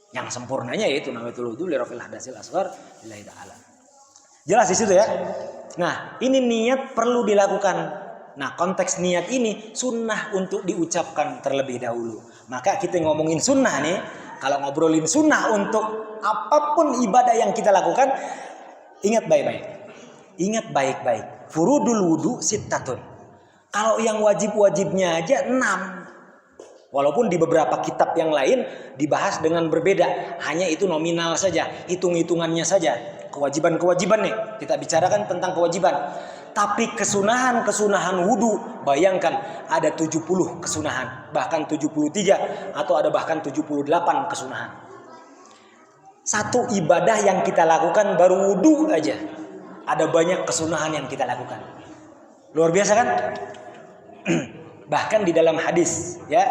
Yang sempurnanya yaitu nawaitul wudu lirafil hadatsil asghar lillahi taala. Jelas di situ ya. Nah, ini niat perlu dilakukan. Nah, konteks niat ini sunnah untuk diucapkan terlebih dahulu. Maka kita ngomongin sunnah nih, kalau ngobrolin sunnah untuk apapun ibadah yang kita lakukan, ingat baik-baik. Ingat baik-baik. Furudul wudu sittatun. Kalau yang wajib-wajibnya aja 6. Walaupun di beberapa kitab yang lain dibahas dengan berbeda, hanya itu nominal saja, hitung-hitungannya saja. Kewajiban-kewajiban nih, kita bicarakan tentang kewajiban. Tapi kesunahan wudu, bayangkan ada 70 kesunahan, bahkan 73 atau ada bahkan 78 kesunahan. Satu ibadah yang kita lakukan baru wudu aja, ada banyak kesunahan yang kita lakukan. Luar biasa kan? Bahkan di dalam hadis, ya,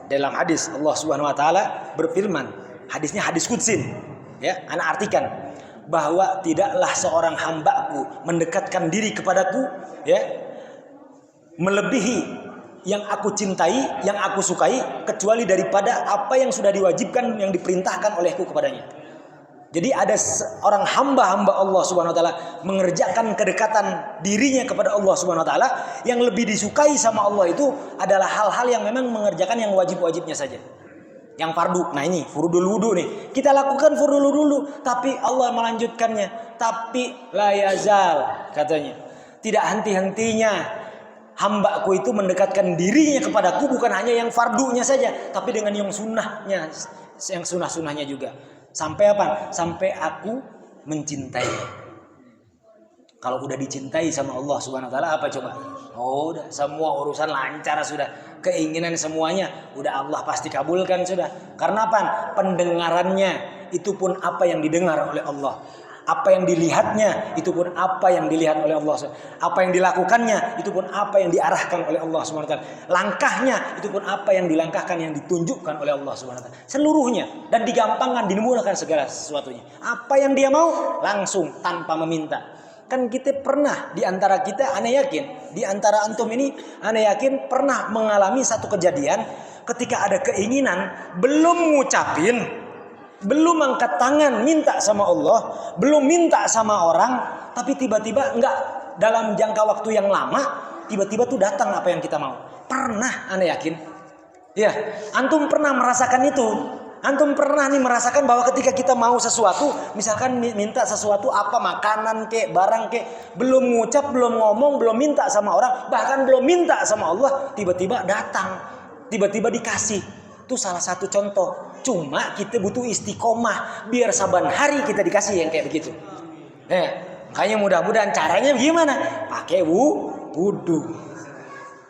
dalam hadis Allah Subhanahu wa taala berfirman, hadisnya hadis qudsi, ya, ana artikan bahwa tidaklah seorang hambaku mendekatkan diri kepadaku, ya, melebihi yang aku cintai, yang aku sukai, kecuali daripada apa yang sudah diwajibkan, yang diperintahkan olehku kepadanya. Jadi ada seorang hamba-hamba Allah Subhanahu wa taala mengerjakan kedekatan dirinya kepada Allah Subhanahu wa taala, yang lebih disukai sama Allah itu adalah hal-hal yang memang mengerjakan yang wajib-wajibnya saja. Yang fardu. Nah, ini furudul wudu nih. Kita lakukan furudul wudu dulu, tapi Allah melanjutkannya. Tapi la yazal, katanya. Tidak henti-hentinya hambaku itu mendekatkan dirinya kepadaku, bukan hanya yang fardunya saja, tapi dengan yang sunnahnya, yang sunnah-sunnahnya juga. Sampai apa? Sampai aku mencintai. Kalau udah dicintai sama Allah Subhanahu wa taala, apa coba? Oh, udah semua urusan lancar sudah. Keinginan semuanya udah Allah pasti kabulkan sudah. Karena apa? Pendengarannya itu pun apa yang didengar oleh Allah. Apa yang dilihatnya itu pun apa yang dilihat oleh Allah. Apa yang dilakukannya itu pun apa yang diarahkan oleh Allah Subhanahu wa taala. Langkahnya itu pun apa yang dilangkahkan, yang ditunjukkan oleh Allah Subhanahu wa taala. Seluruhnya, dan digampangkan, dimudahkan segala sesuatunya. Apa yang dia mau langsung tanpa meminta. Kan kita pernah, di antara kita, ana yakin, di antara antum ini ana yakin pernah mengalami satu kejadian ketika ada keinginan, belum ngucapin, belum angkat tangan minta sama Allah, belum minta sama orang, tapi tiba-tiba enggak, dalam jangka waktu yang lama tiba-tiba tuh datang apa yang kita mau. Pernah, ana yakin. Ya, antum pernah merasakan itu. Antum pernah nih merasakan bahwa ketika kita mau sesuatu, misalkan minta sesuatu apa, makanan kek, barang kek, belum ngucap, belum ngomong, belum minta sama orang, bahkan belum minta sama Allah, tiba-tiba datang, tiba-tiba dikasih. Itu salah satu contoh. Cuma kita butuh istiqomah biar saban hari kita dikasih yang kayak begitu. Makanya mudah-mudahan caranya gimana? Pakai wudu.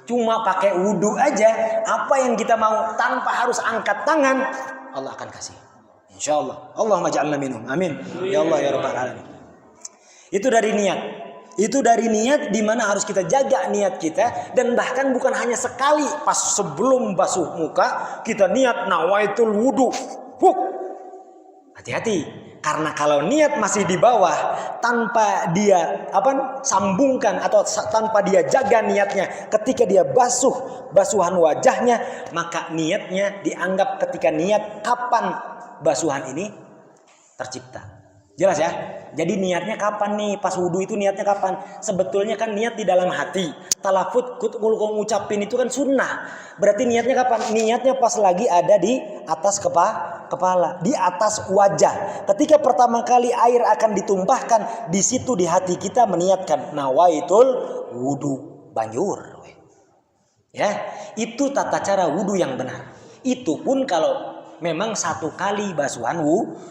Cuma pakai wudu aja, apa yang kita mau tanpa harus angkat tangan, Allah akan kasih. Insyaallah. Allahumma ja'alna minhum. Amin. Ya Allah ya rabbal alamin. Itu dari niat. Itu dari niat di mana harus kita jaga niat kita, dan bahkan bukan hanya sekali pas sebelum basuh muka kita niat nawaitul wudu. Hati-hati. Karena kalau niat masih di bawah, tanpa dia sambungkan atau tanpa dia jaga niatnya ketika dia basuhan wajahnya, maka niatnya dianggap ketika niat kapan basuhan ini tercipta. Jelas ya? Jadi niatnya kapan nih? Pas wudu itu niatnya kapan? Sebetulnya kan niat di dalam hati. Talafut ngucapin itu kan sunnah. Berarti niatnya kapan? Niatnya pas lagi ada di atas kepala, di atas wajah. Ketika pertama kali air akan ditumpahkan, di situ di hati kita meniatkan nawaitul wudu, banjur. Ya, itu tata cara wudu yang benar. Itu pun kalau memang satu kali basuhan wudu.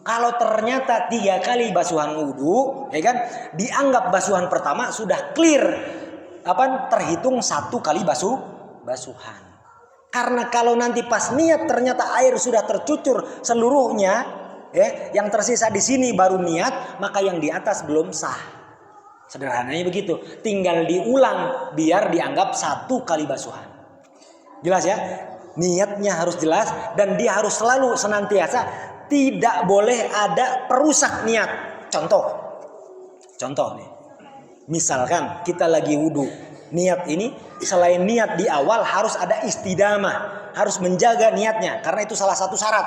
Kalau ternyata 3 kali basuhan wudu, ya kan, dianggap basuhan pertama sudah clear, terhitung 1 kali basuhan. Karena kalau nanti pas niat ternyata air sudah tercucur seluruhnya, ya, yang tersisa di sini baru niat, maka yang di atas belum sah. Sederhananya begitu. Tinggal diulang biar dianggap 1 kali basuhan. Jelas ya? Niatnya harus jelas, dan dia harus selalu senantiasa tidak boleh ada perusak niat. Contoh nih. Misalkan kita lagi wudu, niat ini selain niat di awal harus ada istidamah, harus menjaga niatnya karena itu salah satu syarat.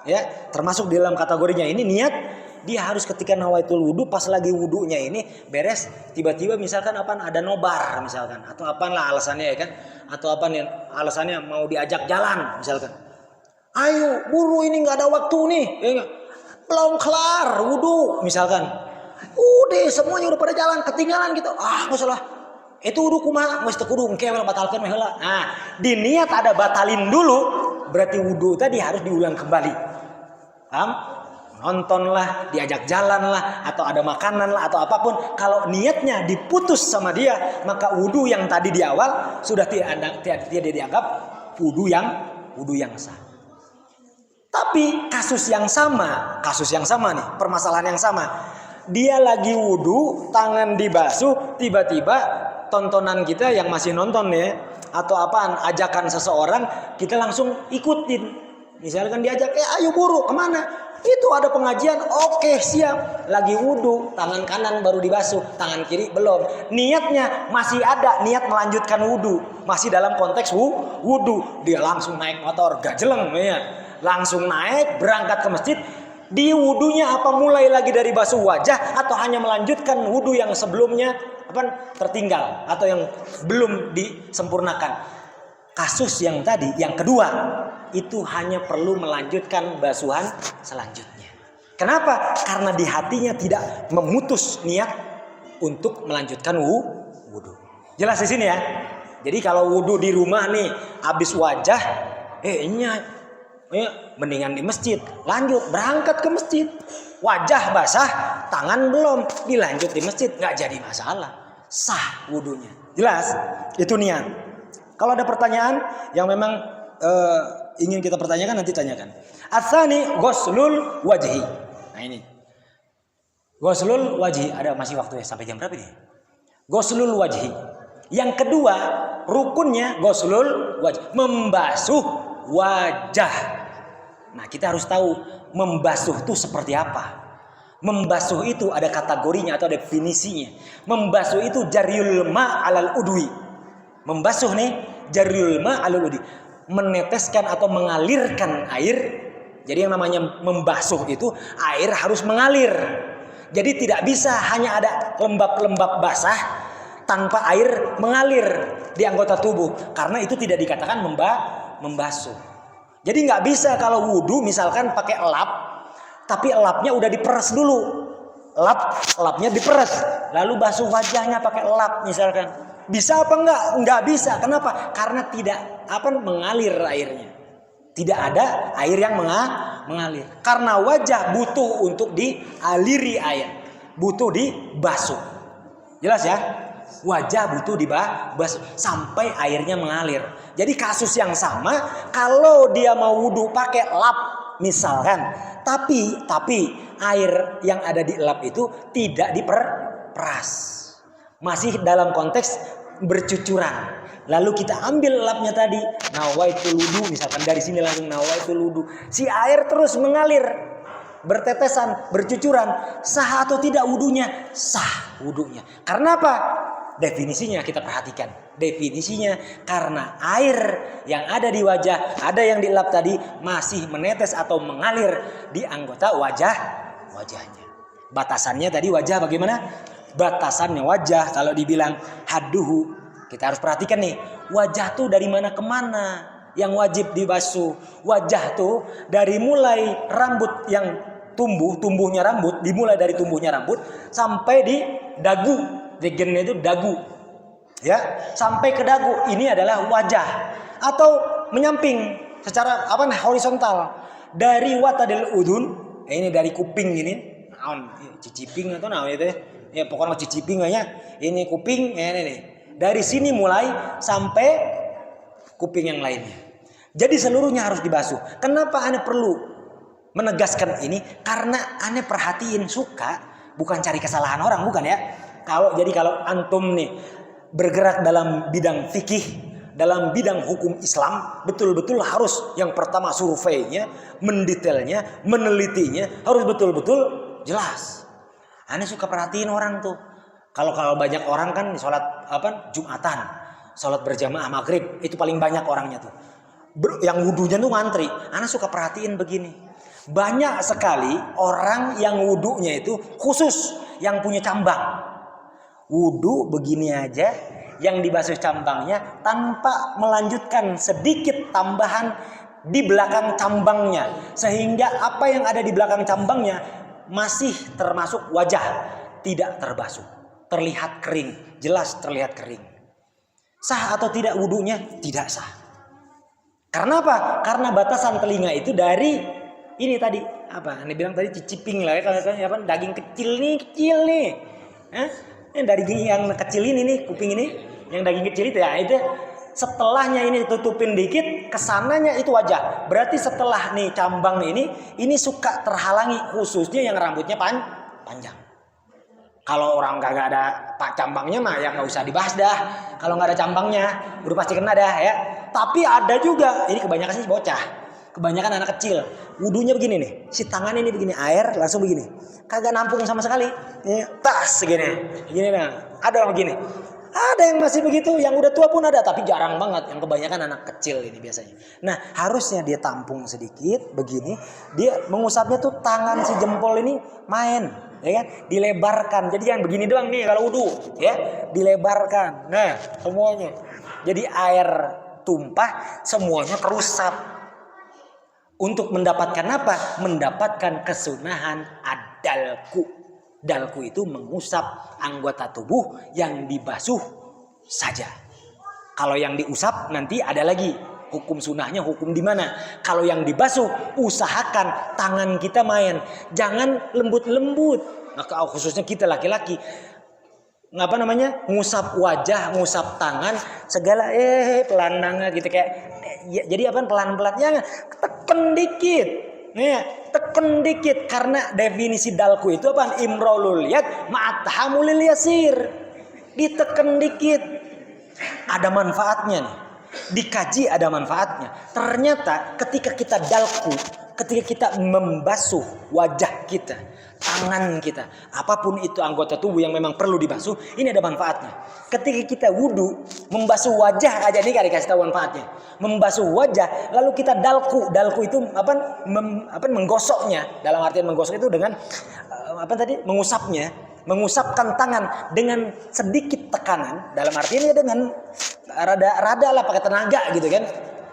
Ya, termasuk di dalam kategorinya ini niat, dia harus ketika nawaitul wudu, pas lagi wudunya ini beres, tiba-tiba misalkan ada nobar misalkan, atau alasannya ya kan, atau alasannya mau diajak jalan misalkan. Ayo buru, ini nggak ada waktu nih, ya, belum kelar wudu misalkan. Udah semuanya udah pada jalan, ketinggalan gitu. Masalah itu wudu kumaha mesti kudu engke batalkeun heula. Nah, di niat ada batalin dulu, berarti wudu tadi harus diulang kembali. Paham? Nonton lah, diajak jalan lah, atau ada makanan lah, atau apapun. Kalau niatnya diputus sama dia, maka wudu yang tadi di awal sudah tidak dianggap wudu yang sah. Tapi kasus yang sama nih, permasalahan yang sama. Dia lagi wudu, tangan dibasuh, tiba-tiba tontonan kita yang masih nonton ya, atau ajakan seseorang, kita langsung ikutin. Misalkan diajak, ayo buru, kemana? Itu ada pengajian, oke siap. Lagi wudu, tangan kanan baru dibasuh, tangan kiri belum. Niatnya masih ada, niat melanjutkan wudu, masih dalam konteks wudu. Dia langsung naik motor, gajeleng ya. Langsung naik, berangkat ke masjid. Di wudunya mulai lagi dari basuh wajah, atau hanya melanjutkan wudu yang sebelumnya tertinggal atau yang belum disempurnakan. Kasus yang tadi, yang kedua, itu hanya perlu melanjutkan basuhan selanjutnya. Kenapa? Karena di hatinya tidak memutus niat untuk melanjutkan wudu. Jelas di sini ya. Jadi kalau wudu di rumah nih, habis wajah, mendingan di masjid. Lanjut berangkat ke masjid. Wajah basah, tangan belum, dilanjut di masjid, nggak jadi masalah. Sah wudunya. Jelas? Itu niat. Kalau ada pertanyaan yang memang ingin kita pertanyakan, nanti tanyakan. Atsani ghuslul wajhi. Nah ini. Ghuslul wajhi, ada masih waktu ya sampai jam berapa nih? Ghuslul wajhi. Yang kedua, rukunnya ghuslul wajhi, membasuh wajah. Nah, kita harus tahu membasuh itu seperti apa. Membasuh itu ada kategorinya atau definisinya. Membasuh itu jaryul ma' alal udwi. Membasuh nih jaryul ma' alal udwi. Meneteskan atau mengalirkan air. Jadi yang namanya membasuh itu air harus mengalir. Jadi tidak bisa hanya ada lembab-lembab basah tanpa air mengalir di anggota tubuh. Karena itu tidak dikatakan membasuh. Jadi nggak bisa kalau wudhu misalkan pakai lap, tapi lapnya udah diperes dulu. Lapnya diperes, lalu basuh wajahnya pakai lap misalkan. Bisa apa enggak? Enggak bisa. Kenapa? Karena tidak mengalir airnya. Tidak ada air yang mengalir. Karena wajah butuh untuk dialiri air. Butuh dibasuh. Jelas ya? Wajah butuh dibasuh sampai airnya mengalir. Jadi kasus yang sama kalau dia mau wudhu pakai lap misalkan. Tapi air yang ada di lap itu tidak diperas. Masih dalam konteks bercucuran. Lalu kita ambil lapnya tadi, nawaitul wudu misalkan dari sini langsung nawaitul wudu. Si air terus mengalir, bertetesan, bercucuran. Sah atau tidak wudunya? Sah wudunya. Karena apa? Definisinya kita perhatikan. Definisinya karena air yang ada di wajah, ada yang di lap tadi masih menetes atau mengalir di anggota wajahnya. Batasannya tadi wajah bagaimana? Batasannya wajah kalau dibilang haduhu. Kita harus perhatikan nih, wajah tuh dari mana ke mana yang wajib dibasuh. Wajah tuh dari mulai rambut yang tumbuhnya rambut, dimulai dari tumbuhnya rambut sampai di dagu. Regennya itu dagu. Ya, sampai ke dagu. Ini adalah wajah atau menyamping secara horizontal dari watadil udun. Ini dari kuping ini. Ciciping atau itu ya pokoknya ciciping aja. Ini kuping ini nih. Dari sini mulai sampai kuping yang lainnya. Jadi seluruhnya harus dibasuh. Kenapa Anda perlu menegaskan ini? Karena Anda perhatiin suka, bukan cari kesalahan orang, bukan ya. Kalau antum nih bergerak dalam bidang fikih, dalam bidang hukum Islam, betul-betul harus yang pertama surveinya, mendetailnya, menelitinya harus betul-betul jelas. Anda suka perhatiin orang tuh. Kalau banyak orang kan sholat Jumatan, sholat berjamaah maghrib itu paling banyak orangnya tuh. Yang wudunya tuh ngantri. Anak suka perhatiin begini. Banyak sekali orang yang wudunya itu khusus yang punya cambang. Wudu begini aja, yang dibasuh cambangnya tanpa melanjutkan sedikit tambahan di belakang cambangnya, sehingga apa yang ada di belakang cambangnya masih termasuk wajah tidak terbasuh. Terlihat kering, jelas terlihat kering. Sah atau tidak wudunya? Tidak sah. Karena apa? Karena batasan telinga itu dari ini tadi Anda bilang tadi ciciping lah ya, daging kecil nih. Dari yang kecil ini nih, kuping ini, yang daging kecil itu ya itu. Setelahnya ini tutupin dikit, kesananya itu wajah. Berarti setelah nih cambang ini suka terhalangi, khususnya yang rambutnya panjang. Kalau orang gak ada cambangnya mah ya nggak usah dibahas dah. Kalau nggak ada cambangnya, udah pasti kena dah ya. Tapi ada juga, ini kebanyakan sih bocah, kebanyakan anak kecil. Wudunya begini nih, si tangan ini begini, air langsung begini, kagak nampung sama sekali. Tas segini, nah. Ada orang begini. Ada yang masih begitu, yang udah tua pun ada, tapi jarang banget. Yang kebanyakan anak kecil ini biasanya. Nah, harusnya dia tampung sedikit begini, dia mengusapnya tuh tangan si jempol ini main, ya kan? Dilebarkan. Jadi jangan begini doang nih kalau wudu, ya. Dilebarkan. Nah, semuanya. Jadi air tumpah semuanya terusap. Untuk mendapatkan apa? Mendapatkan kesunahan ad-dalku. Dalku itu mengusap anggota tubuh yang dibasuh saja. Kalau yang diusap nanti ada lagi. hukum sunnahnya hukum di mana? Kalau yang dibasuh, usahakan tangan kita main, jangan lembut-lembut. Nah, khususnya kita laki-laki, ngusap wajah, ngusap tangan, segala pelan gitu kayak, jadi pelan-pelan, jangan tekan dikit. Tekan dikit, karena definisi dalku itu imrolul yad ma'athamulil yasir. Ditekan dikit. Ada manfaatnya nih. Dikaji ada manfaatnya. Ternyata ketika kita dalku, ketika kita membasuh wajah kita, tangan kita, apapun itu anggota tubuh yang memang perlu dibasuh, ini ada manfaatnya. Ketika kita wudu, membasuh wajah aja nih, gak dikasih tahu manfaatnya. Membasuh wajah, lalu kita dalku itu menggosoknya. Dalam artian menggosok itu dengan mengusapkan tangan dengan sedikit tekanan, dalam artian ya dengan rada lah pakai tenaga gitu kan.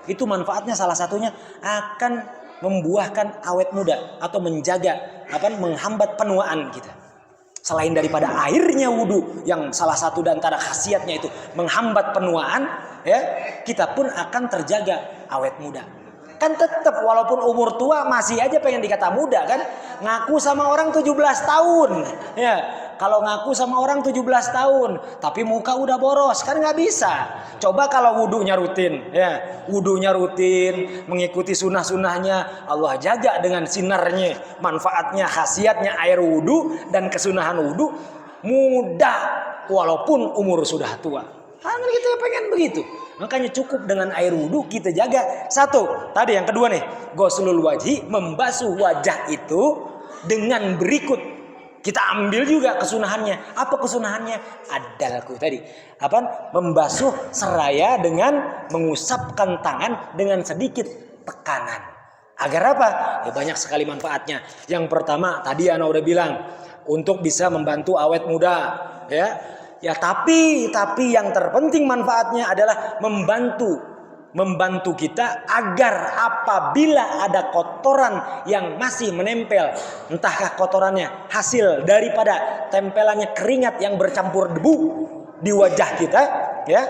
Itu manfaatnya salah satunya akan membuahkan awet muda atau menjaga menghambat penuaan kita. Selain daripada airnya wudu yang salah satu dan antara khasiatnya itu menghambat penuaan, ya, kita pun akan terjaga awet muda. Kan tetap walaupun umur tua masih aja pengen dikata muda kan. Ngaku sama orang 17 tahun. Ya, kalau ngaku sama orang 17 tahun tapi muka udah boros kan nggak bisa. Coba kalau wudunya rutin, ya, wudunya rutin, mengikuti sunnah-sunnahnya, Allah jaga dengan sinarnya, manfaatnya, khasiatnya air wudu dan kesunahan wudu, muda walaupun umur sudah tua. Kan kita pengen begitu. Makanya cukup dengan air wudhu kita jaga. Satu, tadi yang kedua nih, ghuslul wajhi, membasuh wajah itu dengan berikut. Kita ambil juga kesunahannya. Apa kesunahannya? Adalku tadi. Membasuh seraya dengan mengusapkan tangan dengan sedikit tekanan. Agar apa? Ya banyak sekali manfaatnya. Yang pertama, tadi Ana udah bilang, untuk bisa membantu awet muda, ya. Ya tapi yang terpenting manfaatnya adalah membantu kita agar apabila ada kotoran yang masih menempel, entahkah kotorannya hasil daripada tempelannya keringat yang bercampur debu di wajah kita, ya,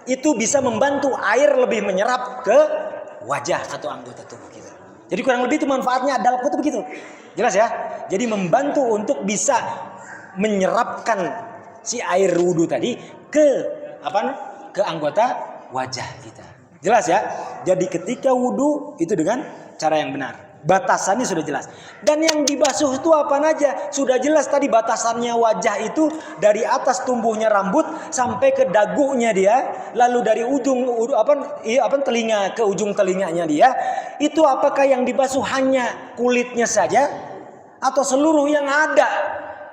itu bisa membantu air lebih menyerap ke wajah atau anggota tubuh kita. Jadi kurang lebih itu manfaatnya adalah itu begitu. Jelas ya? Jadi membantu untuk bisa menyerapkan si air wudu tadi ke anggota wajah kita. Jelas ya? Jadi ketika wudu itu dengan cara yang benar. Batasannya sudah jelas. Dan yang dibasuh itu apa aja? Sudah jelas tadi batasannya wajah itu dari atas tumbuhnya rambut sampai ke dagunya dia, lalu dari ujung telinga ke ujung telinganya dia. Itu apakah yang dibasuh hanya kulitnya saja atau seluruh yang ada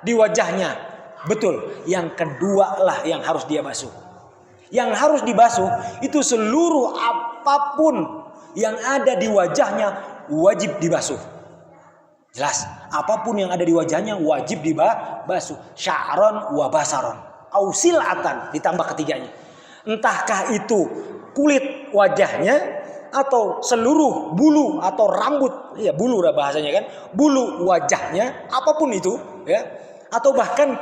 di wajahnya? Betul, yang kedua lah yang harus dia basuh. Yang harus dibasuh itu seluruh apapun yang ada di wajahnya wajib dibasuh. Jelas, apapun yang ada di wajahnya wajib dibasuh. Sya'ron wa basaron, ausilatan ditambah ketiganya. Entahkah itu kulit wajahnya atau seluruh bulu atau rambut, ya bulu lah bahasanya kan, bulu wajahnya, apapun itu, ya, atau bahkan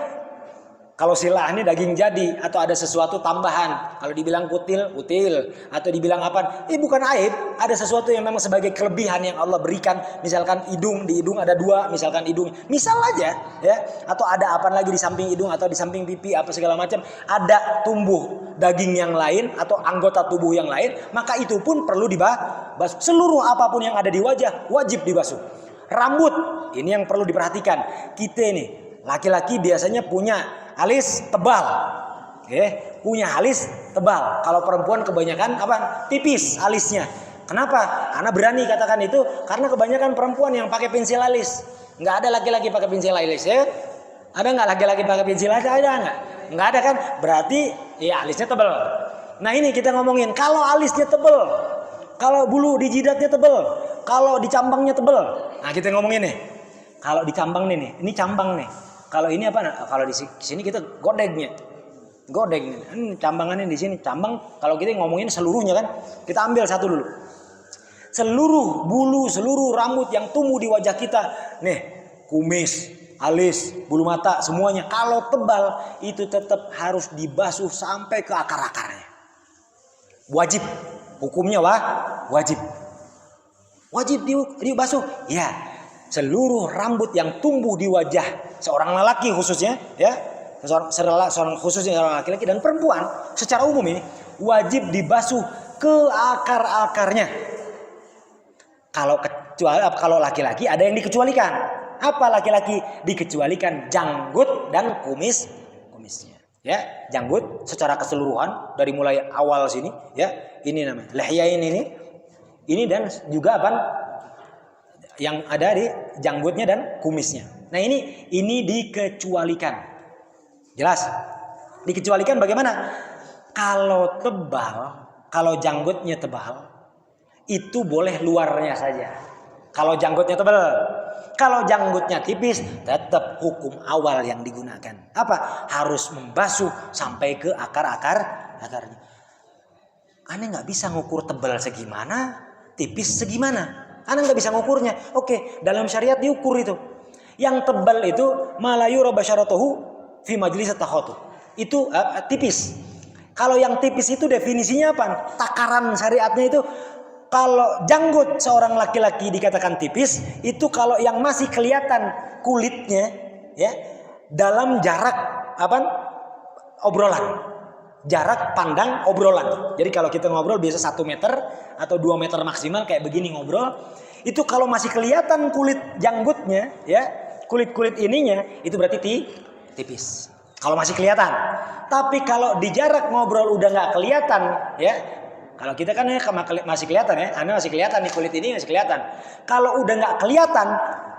kalau silah ini daging jadi atau ada sesuatu tambahan. Kalau dibilang kutil atau dibilang apa? Bukan aib. Ada sesuatu yang memang sebagai kelebihan yang Allah berikan. Misalkan di hidung ada dua, misalkan hidung. Misal aja, ya. Atau ada apa lagi di samping hidung atau di samping pipi apa segala macam. Ada tumbuh daging yang lain atau anggota tubuh yang lain, maka itu pun perlu dibasuh. Seluruh apapun yang ada di wajah wajib dibasuh. Rambut, ini yang perlu diperhatikan. Kita ini laki-laki biasanya punya alis tebal, punya alis tebal. Kalau perempuan kebanyakan tipis alisnya. Kenapa? Ana berani katakan itu karena kebanyakan perempuan yang pakai pensil alis. Nggak ada laki-laki pakai pensil alis, ya? Ada nggak laki-laki pakai pensil alis? Ada nggak? Nggak ada kan? Berarti ya alisnya tebal. Nah ini kita ngomongin kalau alisnya tebal, kalau bulu di jidatnya tebal, kalau di cambangnya tebal. Nah kita ngomongin nih, kalau di cambang nih, ini cambang nih. Kalau ini kalau di sini kita godegnya. Ini cambangannya di sini. Cambang kalau kita ngomongin seluruhnya kan. Kita ambil satu dulu. Seluruh bulu, seluruh rambut yang tumbuh di wajah kita. Nih, kumis, alis, bulu mata, semuanya. Kalau tebal itu tetap harus dibasuh sampai ke akar-akarnya. Wajib. Hukumnya wajib. Wajib dibasuh. Ya, seluruh rambut yang tumbuh di wajah seorang lelaki khususnya, ya, seorang khususnya seorang laki-laki dan perempuan secara umum ini wajib dibasuh ke akar-akarnya. Kalau laki-laki ada yang dikecualikan. Apa laki-laki? Dikecualikan janggut dan kumisnya. Ya, janggut secara keseluruhan dari mulai awal sini, ya. Ini namanya lihyain ini dan juga apa? Yang ada di janggutnya dan kumisnya. Nah, ini dikecualikan. Jelas? Dikecualikan bagaimana? Kalau tebal, kalau janggutnya tebal, itu boleh luarnya saja. Kalau janggutnya tebal, kalau janggutnya tipis, tetap hukum awal yang digunakan. Apa? Harus membasuh sampai ke akarnya. Aneh nggak bisa ngukur tebal segimana, tipis segimana. Aneh nggak bisa ngukurnya. Oke, dalam syariat diukur itu. Yang tebal itu malayura basyaratuhu fi majlis takhatu. Itu tipis. Kalau yang tipis itu definisinya apa? Takaran syariatnya itu, kalau janggut seorang laki-laki dikatakan tipis, itu kalau yang masih kelihatan kulitnya, ya, dalam jarak obrolan. Jarak pandang obrolan. Jadi kalau kita ngobrol biasa 1 meter atau 2 meter maksimal kayak begini ngobrol. Itu kalau masih kelihatan kulit janggutnya, ya, kulit ininya, itu berarti tipis. Kalau masih kelihatan. Tapi kalau di jarak ngobrol udah nggak kelihatan, ya. Kalau kita kan masih kelihatan, ya. Anda masih kelihatan nih, kulit ini masih kelihatan. Kalau udah nggak kelihatan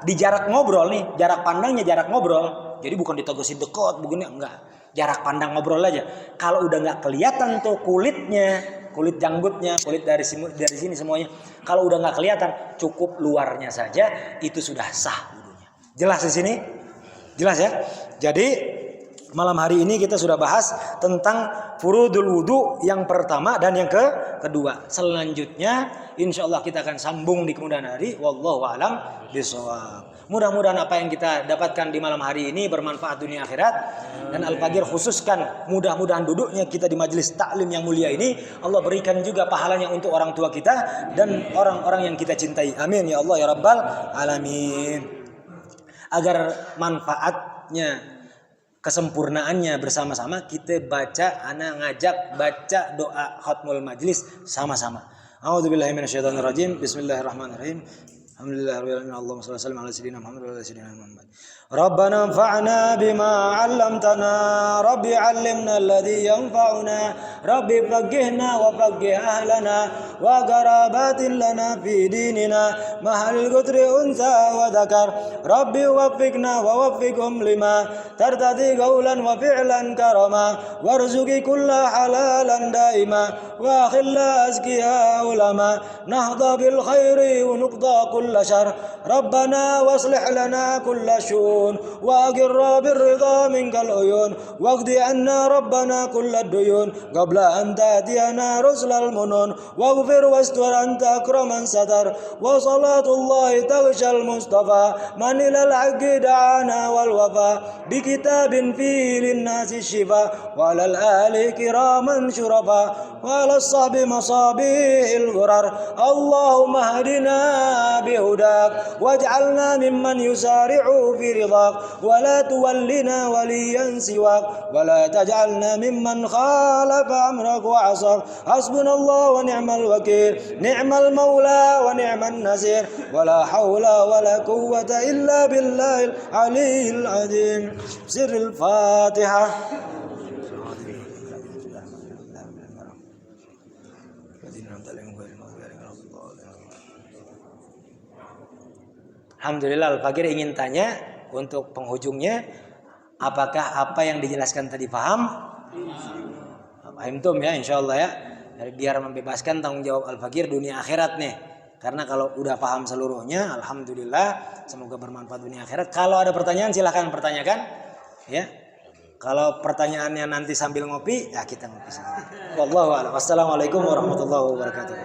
di jarak ngobrol nih, jarak pandangnya jarak ngobrol. Jadi bukan ditegesin dekat, begini enggak. Jarak pandang ngobrol aja. Kalau udah nggak kelihatan tuh kulitnya, kulit janggutnya, kulit dari sini semuanya. Kalau udah nggak kelihatan, cukup luarnya saja, itu sudah sah wudunya. Jelas di sini? Jelas ya? Jadi malam hari ini kita sudah bahas tentang furudul wudu yang pertama dan yang kedua. Selanjutnya insyaallah kita akan sambung di kemudian hari. Wallahu a'lam bishawab. Mudah-mudahan apa yang kita dapatkan di malam hari ini bermanfaat dunia akhirat. Dan Al-Fagir khususkan mudah-mudahan duduknya kita di majelis taklim yang mulia ini Allah berikan juga pahalanya untuk orang tua kita dan orang-orang yang kita cintai. Amin ya Allah ya Rabbal alamin. Agar manfaatnya, kesempurnaannya bersama-sama kita baca, ngajak baca doa khatmul majlis sama-sama. A'udzubillahi minasyaitonirrajim. Bismillahirrahmanirrahim. Alhamdulillahirabbil alamin. Allahumma shalli wa sallim ala sayyidina Muhammad wa ala sayyidina Muhammad. Rabbana anfa'na bima 'allamtana, Rabbi 'allimna alladhi yanfa'una, Rabbi faqqihna wa faqqih ahlana wa qarabatin lana fi dinina mahal qudri unsa wa dzakar, Rabbi waffiqna wa waffiqhum lima tartadi qawlan wa fi'lan karama warzuqi kulla halalan daima wa khilla azkiya ulama nahda bil khairi wa nuqda kulla syarr, Rabbana waslih lana kulla syun وأقر بالرضا منك العيون واقض عنا ربنا كل الديون قبل أن تأتينا رسل المنون واغفر واستر أنت أكرم من ستر وصلاة الله تغشى المصطفى من إلى الحق دعانا والوفاء بكتاب فيه للناس الشفاء وعلى الآل كراما شرفا وعلى الصحب مصابيح الغرر اللهم اهدنا بهداك واجعلنا ممن يسارع في رضاك ولا تولنا وليا سواك ولا تجعلنا ممن خالف أمرك وعصاك حسبنا الله ونعم الوكيل نعم المولى ونعم النصير ولا حول ولا قوة إلا بالله العلي العظيم. سر الفاتحة. Alhamdulillah, Al-Fagir ingin tanya untuk penghujungnya, apakah apa yang dijelaskan tadi paham? Paham ya, insyaallah ya. Biar membebaskan tanggung jawab Al-Fagir dunia akhirat nih. Karena kalau udah paham seluruhnya, alhamdulillah, semoga bermanfaat dunia akhirat. Kalau ada pertanyaan silahkan pertanyakan, ya. Kalau pertanyaannya nanti sambil ngopi, ya kita ngopi sama. Wallahu a'lam. Wassalamualaikum warahmatullahi wabarakatuh.